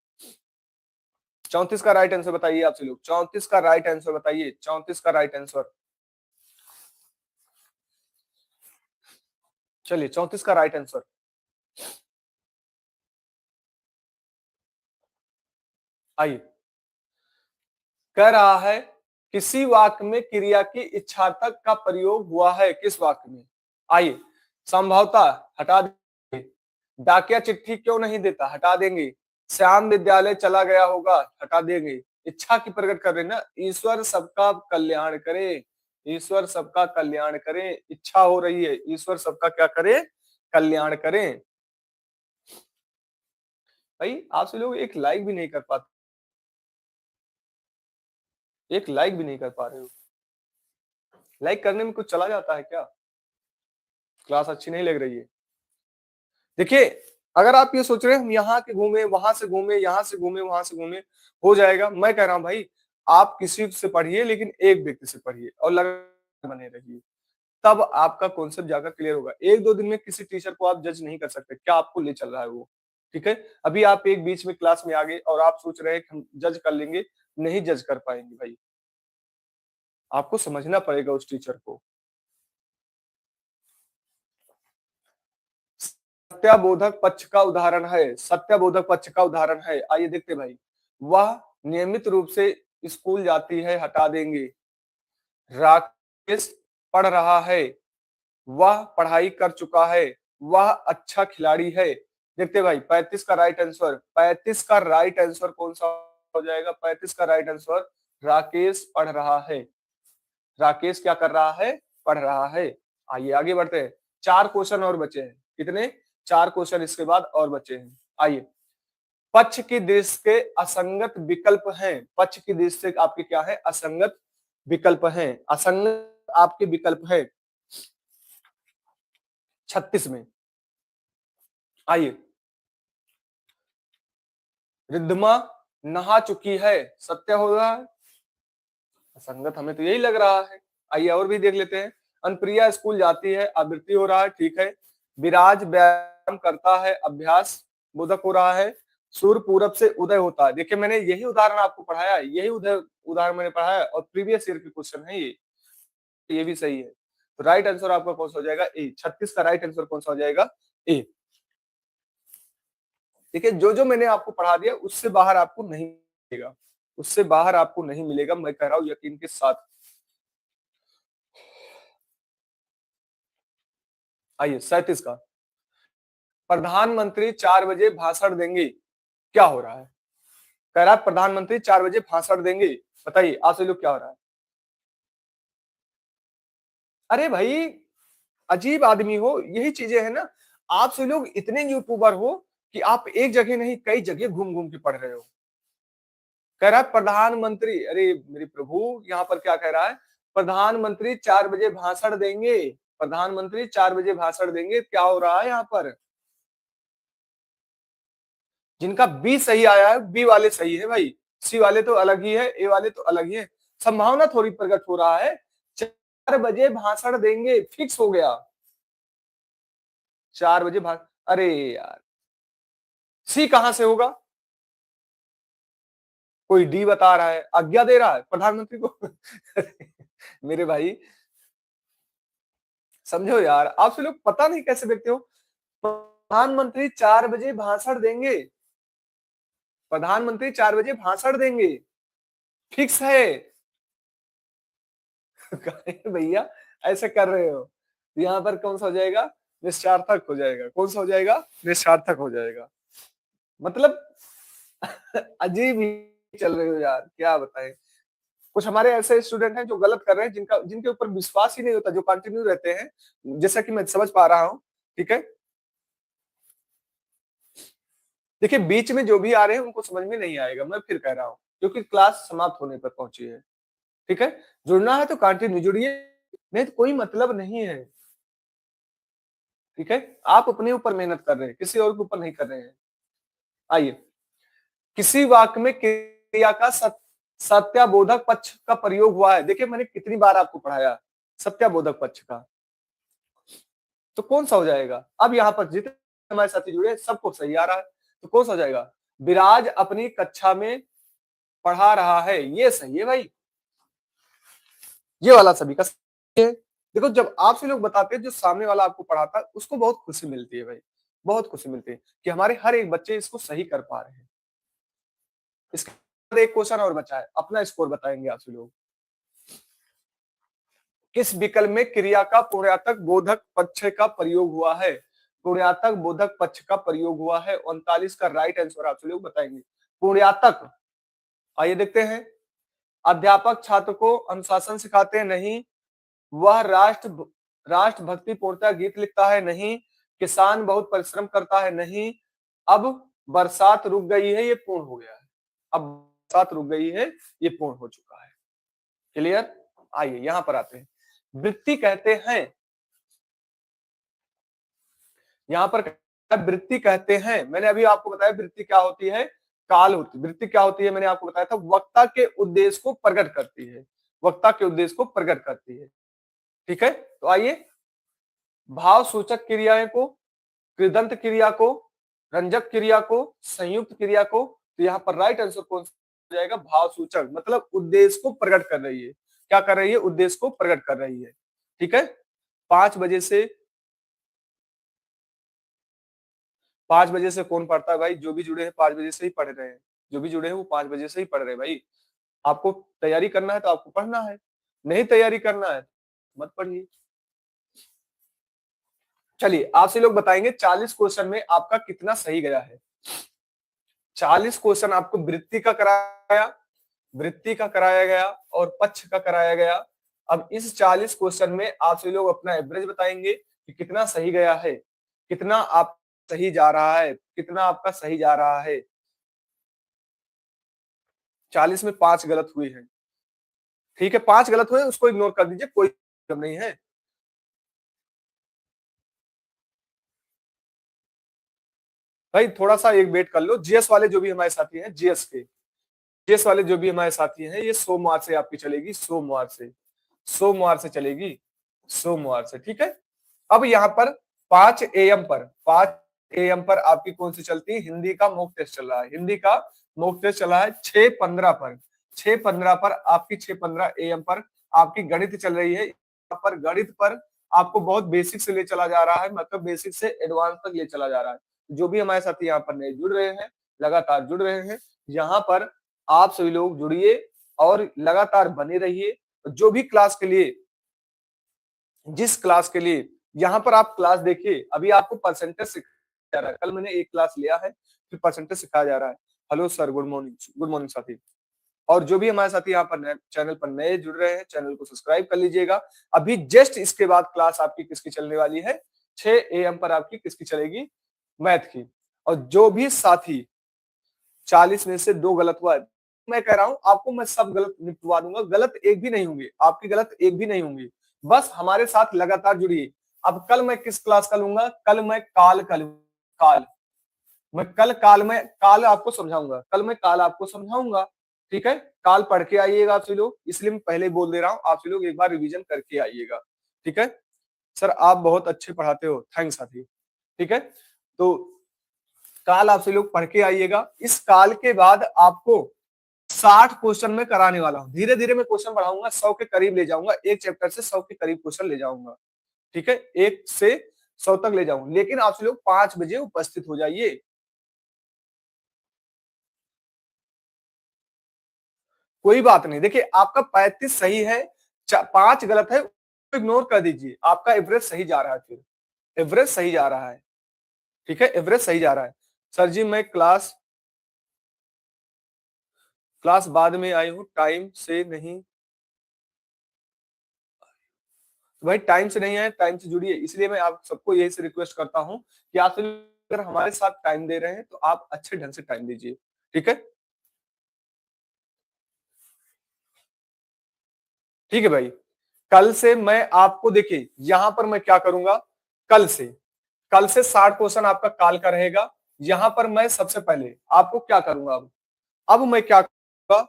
34 का राइट आंसर बताइए आपसे लोग, 34 का राइट आंसर बताइए, 34 का राइट आंसर। चलिए 34 का राइट आंसर, आइए। कह रहा है किसी वाक्य में क्रिया की इच्छार्थक का प्रयोग हुआ है, किस वाक्य में। आइए, संभवतः हटा देंगे, डाकिया चिट्ठी क्यों नहीं देता, हटा देंगे। श्याम विद्यालय चला गया होगा, हटा देंगे। इच्छा की प्रकट कर रहे ना, ईश्वर सबका कल्याण करे, ईश्वर सबका कल्याण करे, इच्छा हो रही है, ईश्वर सबका क्या करे, कल्याण करें। भाई आपसे लोग एक लाइक भी नहीं कर पाते, एक लाइक भी नहीं कर पा रहे हो। लाइक करने में कुछ चला जाता है क्या, क्लास अच्छी नहीं लग रही है। देखिए, अगर आप ये सोच रहे हैं हम यहाँ के घूमे, वहां से घूमे, यहाँ से घूमे, वहां से घूमे, हो जाएगा। मैं कह रहा हूँ भाई, आप किसी से पढ़िए लेकिन एक व्यक्ति से पढ़िए और लगातार बने रहिए, तब आपका कॉन्सेप्ट जाकर क्लियर होगा। एक दो दिन में किसी टीचर को आप जज नहीं कर सकते, क्या आपको ले चल रहा है वो, ठीक है। अभी आप एक बीच में क्लास में आ गए और आप सोच रहे हैं कि हम जज कर लेंगे, नहीं जज कर पाएंगे भाई, आपको समझना पड़ेगा उस टीचर को। सत्याबोधक पक्ष का उदाहरण है, सत्याबोधक पक्ष का उदाहरण है। आइए देखते भाई, वह नियमित रूप से स्कूल जाती है हटा देंगे। राकेश पढ़ रहा है, वह पढ़ाई कर चुका है, वह अच्छा खिलाड़ी है। देखते भाई 35 का राइट आंसर, 35 का राइट आंसर कौन सा हो जाएगा? 35 का राइट आंसर राकेश पढ़ रहा है। राकेश क्या कर रहा है? पढ़ रहा है। आइए आगे बढ़ते हैं। 4 क्वेश्चन और बचे हैं। कितने? 4 क्वेश्चन इसके बाद और बचे हैं। आइए, पक्ष की दृष्टि के असंगत विकल्प हैं। पक्ष की दृष्टि से आपके क्या है? असंगत विकल्प हैं। असंगत आपके विकल्प है 36 में। आइए, रिद्धमा नहा चुकी है, सत्य होगा? असंगत हमें तो यही लग रहा है। आइए और भी देख लेते हैं। अनुप्रिया स्कूल जाती है, आवृत्ति हो रहा है, ठीक है। विराज व्यायाम करता है, अभ्यास बोधक हो रहा है। सूर्य पूरब से उदय होता है। देखिए मैंने यही उदाहरण आपको पढ़ाया है, यही उदाहरण मैंने पढ़ाया है और प्रीवियस ईयर के क्वेश्चन है ये भी सही है। तो राइट आंसर आपका कौन सा हो जाएगा? ए। 36 का राइट आंसर कौन सा हो जाएगा? ए। देखिए जो जो मैंने आपको पढ़ा दिया उससे बाहर आपको नहीं मिलेगा, उससे बाहर आपको नहीं मिलेगा, मैं कह रहा हूं यकीन के साथ। आइए 37 का, प्रधानमंत्री 4 बजे भाषण देंगे, क्या हो रहा है? कह रहा है प्रधानमंत्री 4 बजे भाषण देंगे। बताइए आप सभी लोग क्या हो रहा है? अरे भाई अजीब आदमी हो, यही चीजें है ना। आप सभी लोग इतने यूट्यूबर हो कि आप एक जगह नहीं कई जगह घूम घूम के पढ़ रहे हो। कह रहा है प्रधानमंत्री, अरे मेरे प्रभु यहाँ पर क्या कह रहा है? प्रधानमंत्री 4 बजे भाषण देंगे, प्रधानमंत्री 4 बजे भाषण देंगे, क्या हो रहा है यहाँ पर? जिनका बी सही आया है, बी वाले सही है भाई, सी वाले तो अलग ही है, ए वाले तो अलग ही है। संभावना थोड़ी प्रकट हो रहा है। 4 बजे भाषण देंगे, फिक्स हो गया। 4 बजे अरे यार, सी कहां से होगा? कोई डी बता रहा है, आज्ञा दे रहा है प्रधानमंत्री को। मेरे भाई समझो यार, आप सब लोग पता नहीं कैसे देखते हो। प्रधानमंत्री 4 बजे भाषण देंगे, प्रधानमंत्री 4 बजे भाषण देंगे, फिक्स है। भैया ऐसे कर रहे हो, यहाँ पर कौन सा हो जाएगा? निश्चार्थक हो जाएगा। कौन सा हो जाएगा? निश्चार्थक हो जाएगा। मतलब अजीब ही चल रहे हो यार, क्या बताएं। कुछ हमारे ऐसे स्टूडेंट हैं जो गलत कर रहे हैं, जिनका जिनके ऊपर विश्वास ही नहीं होता, जो कंटिन्यू रहते हैं, जैसा कि मैं समझ पा रहा हूँ। ठीक है, देखिए बीच में जो भी आ रहे हैं उनको समझ में नहीं आएगा, मैं फिर कह रहा हूँ, क्योंकि क्लास समाप्त होने पर पहुंची है। ठीक है, जुड़ना है तो कंटिन्यू जुड़िए, नहीं तो कोई मतलब नहीं है। ठीक है, आप अपने ऊपर मेहनत कर रहे हैं, किसी और के ऊपर नहीं कर रहे हैं। आइए, किसी वाक्य में क्रिया का सत्याबोधक पक्ष का प्रयोग हुआ है। देखिए मैंने कितनी बार आपको पढ़ाया सत्याबोधक पक्ष का, तो कौन सा हो जाएगा? अब यहाँ पर जितने हमारे साथी जुड़े सबको सही आ रहा है, तो कौन सा हो जाएगा? विराज अपनी कक्षा में पढ़ा रहा है, ये सही है भाई, ये वाला सभी का सही है। देखो जब आपसे लोग बताते हैं, जो सामने वाला आपको पढ़ाता है उसको बहुत खुशी मिलती है भाई, बहुत खुशी मिलती है कि हमारे हर एक बच्चे इसको सही कर पा रहे हैं। इसके बाद एक क्वेश्चन और बचा है, अपना स्कोर बताएंगे आपसे लोग। किस विकल्प में क्रिया का पूर्णात्मक बोधक पक्ष का प्रयोग हुआ है? पूर्णात्मक बोधक पक्ष का प्रयोग हुआ है। 39 का राइट आंसर आपसे लोग बताएंगे। पूर्णात्मक, आइए देखते हैं। अध्यापक छात्र को अनुशासन सिखाते हैं, नहीं। वह राष्ट्रभक्ति पूर्णतः गीत लिखता है, नहीं। किसान बहुत परिश्रम करता है, नहीं। अब बरसात रुक गई है, ये पूर्ण हो गया है। अब बरसात रुक गई है, ये पूर्ण हो चुका है। क्लियर? आइए यहां पर आते हैं। वृत्ति कहते हैं, यहां पर वृत्ति कहते हैं, मैंने अभी आपको बताया वृत्ति क्या होती है, काल होती। वृत्ति क्या होती है, मैंने आपको बताया था, वक्ता के उद्देश्य को प्रकट करती है, वक्ता के उद्देश्य को प्रकट करती है। ठीक है, तो आइए, भाव सूचक क्रियाएं को, कृदंत क्रिया को, रंजक क्रिया को, संयुक्त क्रिया को, तो यहाँ पर राइट आंसर कौन सा हो जाएगा? भाव सूचक, मतलब उद्देश्य को प्रकट कर रही है। क्या कर रही है? उद्देश्य को प्रकट कर रही है। ठीक है, 5 बजे से, 5 बजे से कौन पढ़ता है भाई? जो भी जुड़े हैं 5 बजे से ही पढ़ रहे हैं, जो भी जुड़े हैं वो 5 बजे से ही पढ़ रहे हैं भाई। आपको तैयारी करना है तो आपको पढ़ना है, नहीं तैयारी करना है मत पढ़िए। चलिए आपसे लोग बताएंगे 40 क्वेश्चन में आपका कितना सही गया है। 40 क्वेश्चन आपको वृत्ति का कराया गया और पक्ष का कराया गया। अब इस 40 क्वेश्चन में आपसे लोग अपना एवरेज बताएंगे कि कितना सही गया है, कितना आप सही जा रहा है, कितना आपका सही जा रहा है। 40 में 5 गलत हुए हैं, ठीक है, 5 गलत हुए उसको इग्नोर कर दीजिए, कोई प्रॉब्लम नहीं है। भाई थोड़ा सा एक वेट कर लो, जीएस वाले जो भी हमारे साथी हैं, जीएस वाले जो भी हमारे साथी हैं, ये सोमवार से आपकी चलेगी, सोमवार से चलेगी, सोमवार से, ठीक है। अब यहाँ पर 5 AM पर आपकी कौन सी चलती है, हिंदी का मॉक टेस्ट चल रहा है, हिंदी का मॉक टेस्ट चला है 6:15 पर, 6:15 पर आपकी 6:15 AM पर आपकी गणित चल रही है। यहाँ पर गणित पर आपको बहुत बेसिक से ले चला जा रहा है, मतलब बेसिक से एडवांस तक ले चला जा रहा है। जो भी हमारे साथी यहाँ पर नए जुड़ रहे हैं, लगातार जुड़ रहे हैं, यहाँ पर आप सभी लोग जुड़िए और लगातार बने रहिए। जो भी क्लास के लिए, जिस क्लास के लिए यहाँ पर आप क्लास देखिए, अभी आपको परसेंटेज सिखाया जा रहा है, कल मैंने एक क्लास लिया है, फिर परसेंटेज सिखाया जा रहा है। हेलो सर, गुड मॉर्निंग साथी। और जो भी हमारे साथी यहाँ पर चैनल पर नए जुड़ रहे हैं, चैनल को सब्सक्राइब कर लीजिएगा। अभी जस्ट इसके बाद क्लास आपकी किसकी चलने वाली है, 6 AM पर आपकी किसकी चलेगी, मैथ की। और जो भी साथी 40 में से 2 गलत हुआ है, मैं कह रहा हूं आपको मैं सब गलत निपटवा दूंगा, गलत एक भी नहीं होंगे, आपकी गलत एक भी नहीं होंगी, बस हमारे साथ लगातार जुड़िए। अब कल मैं किस क्लास का लूंगा, कल मैं काल का लूंगा, काल मैं कल काल में काल आपको समझाऊंगा, कल मैं काल आपको समझाऊंगा, ठीक है। काल पढ़ के आइएगा आप सभी लोग, इसलिए मैं पहले बोल दे रहा हूँ, आप सभी लोग एक बार रिवीजन करके आइएगा, ठीक है। सर आप बहुत अच्छे पढ़ाते हो, थैंक्स साथी, ठीक है। तो काल आप सभी लोग पढ़ के आइएगा। इस काल के बाद आपको 60 क्वेश्चन में कराने वाला हूं, धीरे धीरे मैं क्वेश्चन बढ़ाऊंगा, 100 के करीब ले जाऊंगा, एक चैप्टर से 100 के करीब क्वेश्चन ले जाऊंगा, ठीक है, 1 से 100 तक ले जाऊंगा। लेकिन आप लोग 5 बजे उपस्थित हो जाइए। कोई बात नहीं, देखिए आपका 35 सही है, 5 गलत है, इग्नोर कर दीजिए, आपका एवरेज सही जा रहा है, फिर एवरेज सही जा रहा है, ठीक है, एवरेज सही जा रहा है। सर जी मैं क्लास क्लास बाद में आई हूँ, टाइम से नहीं, भाई टाइम से नहीं आए, टाइम से जुड़िए, इसलिए मैं आप सबको यही से रिक्वेस्ट करता हूं कि आप अगर हमारे साथ टाइम दे रहे हैं तो आप अच्छे ढंग से टाइम दीजिए, ठीक है, ठीक है भाई। कल से मैं आपको देखिए यहां पर मैं क्या करूंगा, कल से 60 क्वेश्चन आपका काल का रहेगा। यहां पर मैं सबसे पहले आपको क्या करूंगा, अब मैं क्या करूंगा,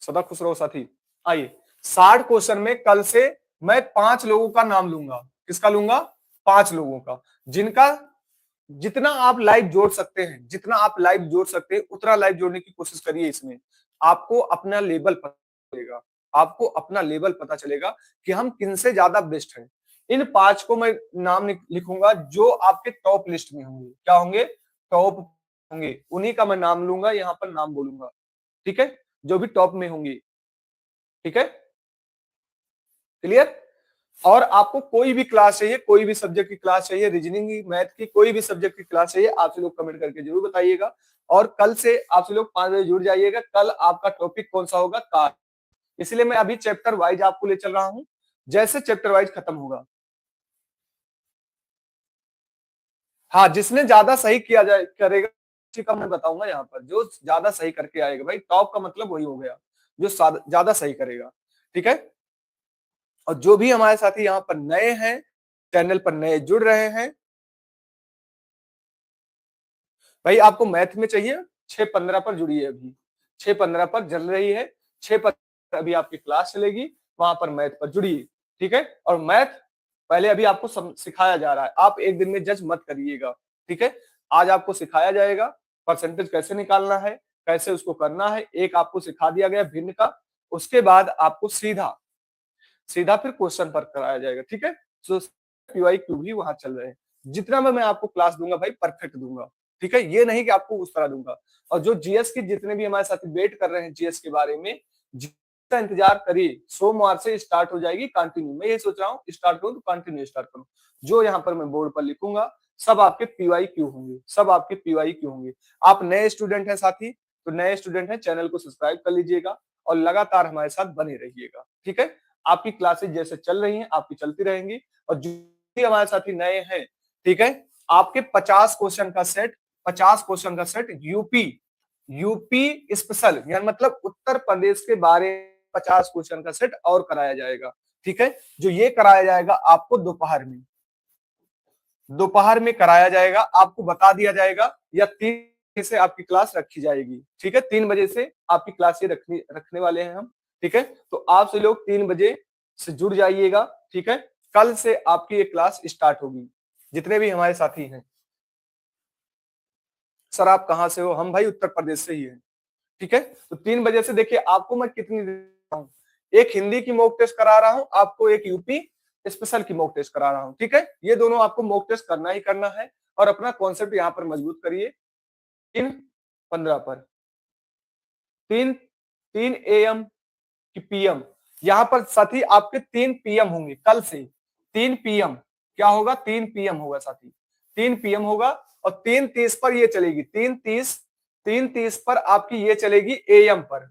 सदा खुश रहो साथी। आइए 60 क्वेश्चन में कल से मैं 5 लोगों का नाम लूंगा, किसका लूंगा, 5 लोगों का, जिनका जितना आप लाइव जोड़ सकते हैं, जितना आप लाइव जोड़ सकते हैं उतना लाइव जोड़ने की कोशिश करिए। इसमें आपको अपना लेवल पता चलेगा, आपको अपना लेवल पता चलेगा कि हम किन से ज्यादा बेस्ट हैं। इन 5 को मैं नाम लिखूंगा जो आपके टॉप लिस्ट में होंगे, क्या होंगे, टॉप होंगे, उन्हीं का मैं नाम लूंगा, यहाँ पर नाम बोलूंगा, ठीक है, जो भी टॉप में होंगे, ठीक है, क्लियर। और आपको कोई भी क्लास चाहिए, कोई भी सब्जेक्ट की क्लास चाहिए, रीजनिंग की, मैथ की, कोई भी सब्जेक्ट की क्लास चाहिए, आपसे लोग कमेंट करके जरूर बताइएगा। और कल से आपसे लोग 5 बजे जुड़ जाइएगा। कल आपका टॉपिक कौन सा होगा, काल, इसलिए मैं अभी चैप्टर वाइज आपको ले चल रहा हूं, जैसे चैप्टर वाइज खत्म होगा, हाँ जिसने ज्यादा सही किया जाए करेगा उसी का मैं बताऊंगा, यहाँ पर जो ज्यादा सही करके आएगा, भाई टॉप का मतलब वही हो गया जो ज्यादा सही करेगा, ठीक है। और जो भी हमारे साथी यहाँ पर नए हैं, चैनल पर नए जुड़ रहे हैं, भाई आपको मैथ में चाहिए 6:15 पर जुड़िए, अभी 6:15 पर चल रही है, 6:15 अभी आपकी क्लास चलेगी, वहां पर मैथ पर जुड़िए, ठीक है। और मैथ पहले अभी आपको सिखाया जा रहा है, आप एक दिन में जज मत करिएगा, ठीक है। आज आपको सिखाया जाएगा परसेंटेज कैसे निकालना है, कैसे उसको करना है, एक आपको सिखा दिया गया भिन्न का, उसके बाद आपको सीधा सीधा फिर क्वेश्चन पर कराया जाएगा, ठीक है। सो PYQ भी वहां चल रहे हैं, जितना मैं आपको क्लास दूंगा भाई परफेक्ट दूंगा, ठीक है, ये नहीं कि आपको उस तरह दूंगा। और जो जीएस की जितने भी हमारे साथी वेट कर रहे हैं जीएस के बारे में, जितना इंतजार करिए, सोमवार से स्टार्ट हो जाएगी कंटिन्यू। मैं ये सोच रहा हूँ स्टार्ट करूँ तो कंटिन्यू स्टार्ट करूँ। जो यहाँ पर मैं बोर्ड पर लिखूंगा सब आपके पीवाईक्यू होंगे, सब आपके पीवाईक्यू होंगे। आप नए स्टूडेंट हैं साथी, तो नए स्टूडेंट हैं, चैनल को सब्सक्राइब कर लीजिएगा और लगातार हमारे साथ बने रहिएगा। ठीक है, आपकी क्लासेस जैसे चल रही हैं आपकी चलती रहेंगी। और जो भी हमारे साथी नए हैं, ठीक है, आपके 50 क्वेश्चन का सेट, 50 क्वेश्चन का सेट यूपी यूपी स्पेशल, यानी मतलब उत्तर प्रदेश के बारे में 50 क्वेश्चन का सेट और कराया जाएगा। ठीक है, जो ये कराया जाएगा आपको दोपहर में, दोपहर में कराया जाएगा, आपको बता दिया जाएगा, या 3 बजे से आपकी क्लास रखी जाएगी। ठीक है, 3 बजे से आपकी क्लास ये रखने वाले हैं हम। ठीक है, तो आप से लोग 3 बजे से जुड़ जाइएगा। ठीक है, कल से आपकी ये क्लास स्टार्ट होगी, जितने भी हमारे साथी हैं। सर आप कहाँ से हो? हम भाई उत्तर प्रदेश से ही हैं। ठीक है, तो 3 बजे से देखिए आपको मैं कितनी दे रहा हूँ, एक हिंदी की मॉक टेस्ट करा रहा हूँ, आपको एक यूपी स्पेशल की मॉक टेस्ट करा रहा हूँ। ठीक है, ये दोनों आपको मॉक टेस्ट करना ही करना है और अपना कॉन्सेप्ट यहाँ पर मजबूत करिए। 3:15 पर 3 AM की पीएम, यहाँ पर साथी आपके 3 PM होंगे कल से। 3 PM क्या होगा? 3 PM होगा साथी, 3 PM होगा। और 3:30 पर ये चलेगी, 3:30 पर आपकी ये चलेगी AM पर।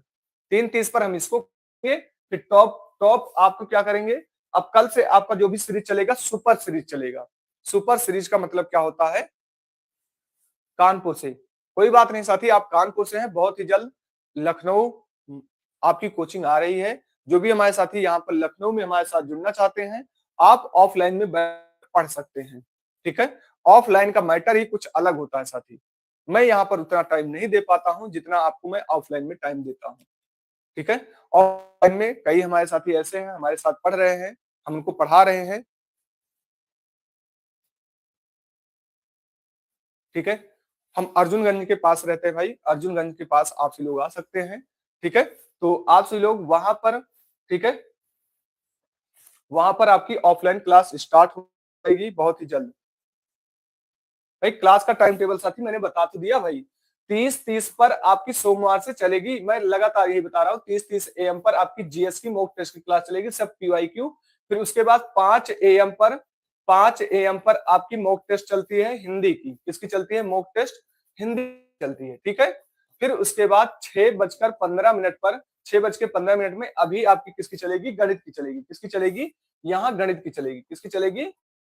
3:30 पर हम इसको फिर टॉप टॉप आपको क्या करेंगे, अब कल से आपका जो भी सीरीज चलेगा सुपर सीरीज चलेगा। सुपर सीरीज का मतलब क्या होता है? कानपुर से। कोई बात नहीं साथी, आप कानपुर से हैं, बहुत ही जल्द लखनऊ आपकी कोचिंग आ रही है। जो भी हमारे साथी यहाँ पर लखनऊ में हमारे साथ जुड़ना चाहते हैं, आप ऑफलाइन में पढ़ सकते हैं। ठीक है, ऑफलाइन का मैटर ही कुछ अलग होता है साथी। मैं यहाँ पर उतना टाइम नहीं दे पाता हूँ जितना आपको मैं ऑफलाइन में टाइम देता हूँ। ठीक है, ऑफलाइन में कई हमारे साथी ऐसे हैं हमारे साथ पढ़ रहे हैं, हम उनको पढ़ा रहे हैं। ठीक है, हम अर्जुनगंज के पास रहते हैं भाई, अर्जुनगंज के पास आप सभी लोग आ सकते हैं। ठीक है, तो आप सभी लोग वहां पर, ठीक है, वहां पर आपकी ऑफलाइन क्लास स्टार्ट हो जाएगी बहुत ही जल्द। भाई क्लास का टाइम टेबल साथी मैंने बता तो दिया भाई, 30:30 पर आपकी सोमवार से चलेगी, मैं लगातार यही बता रहा हूँ। 30:30 AM पर आपकी जीएस की मॉक टेस्ट की क्लास चलेगी, सब पीवाईक्यू। फिर उसके बाद 5 AM पर आपकी मॉक टेस्ट चलती है हिंदी की। किसकी चलती है मॉक टेस्ट? हिंदी चलती है। ठीक है, फिर उसके बाद 6:15 पर, 6:15 में अभी आपकी किसकी चलेगी? गणित की चलेगी। किसकी चलेगी? यहाँ गणित की चलेगी। किसकी चलेगी?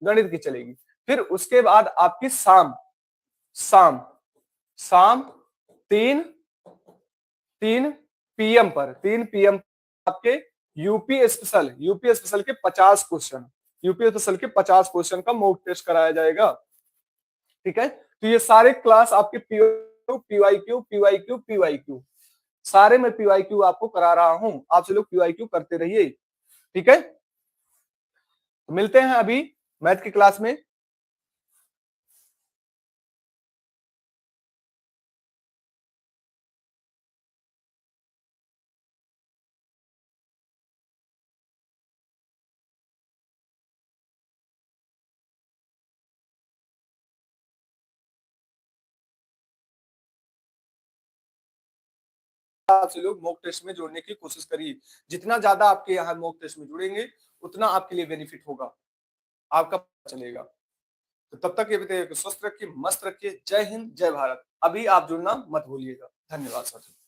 गणित की चलेगी। फिर उसके बाद आपकी शाम शाम शाम 3 PM पर, 3 PM आपके यूपी स्पेशल के 50 क्वेश्चन, यूपी स्पेशल के 50 क्वेश्चन का मॉक टेस्ट कराया जाएगा। ठीक है, तो ये सारे क्लास आपके पीवाईक्यू पीवाईक्यू पीवाईक्यू, सारे मैं पीवाईक्यू आपको करा रहा हूं, आप से लोग पीवाईक्यू करते रहिए। ठीक है, तो मिलते हैं अभी मैथ की क्लास में। आप से लोग मॉक टेस्ट में जोड़ने की कोशिश करिए। जितना ज्यादा आपके यहाँ मॉक टेस्ट में जुड़ेंगे उतना आपके लिए बेनिफिट होगा, आपका पता चलेगा। तो तब तक ये बताइए कि स्वस्थ रखिए, मस्त रखिए। जय हिंद, जय भारत। अभी आप जुड़ना मत भूलिएगा। धन्यवाद साथियों।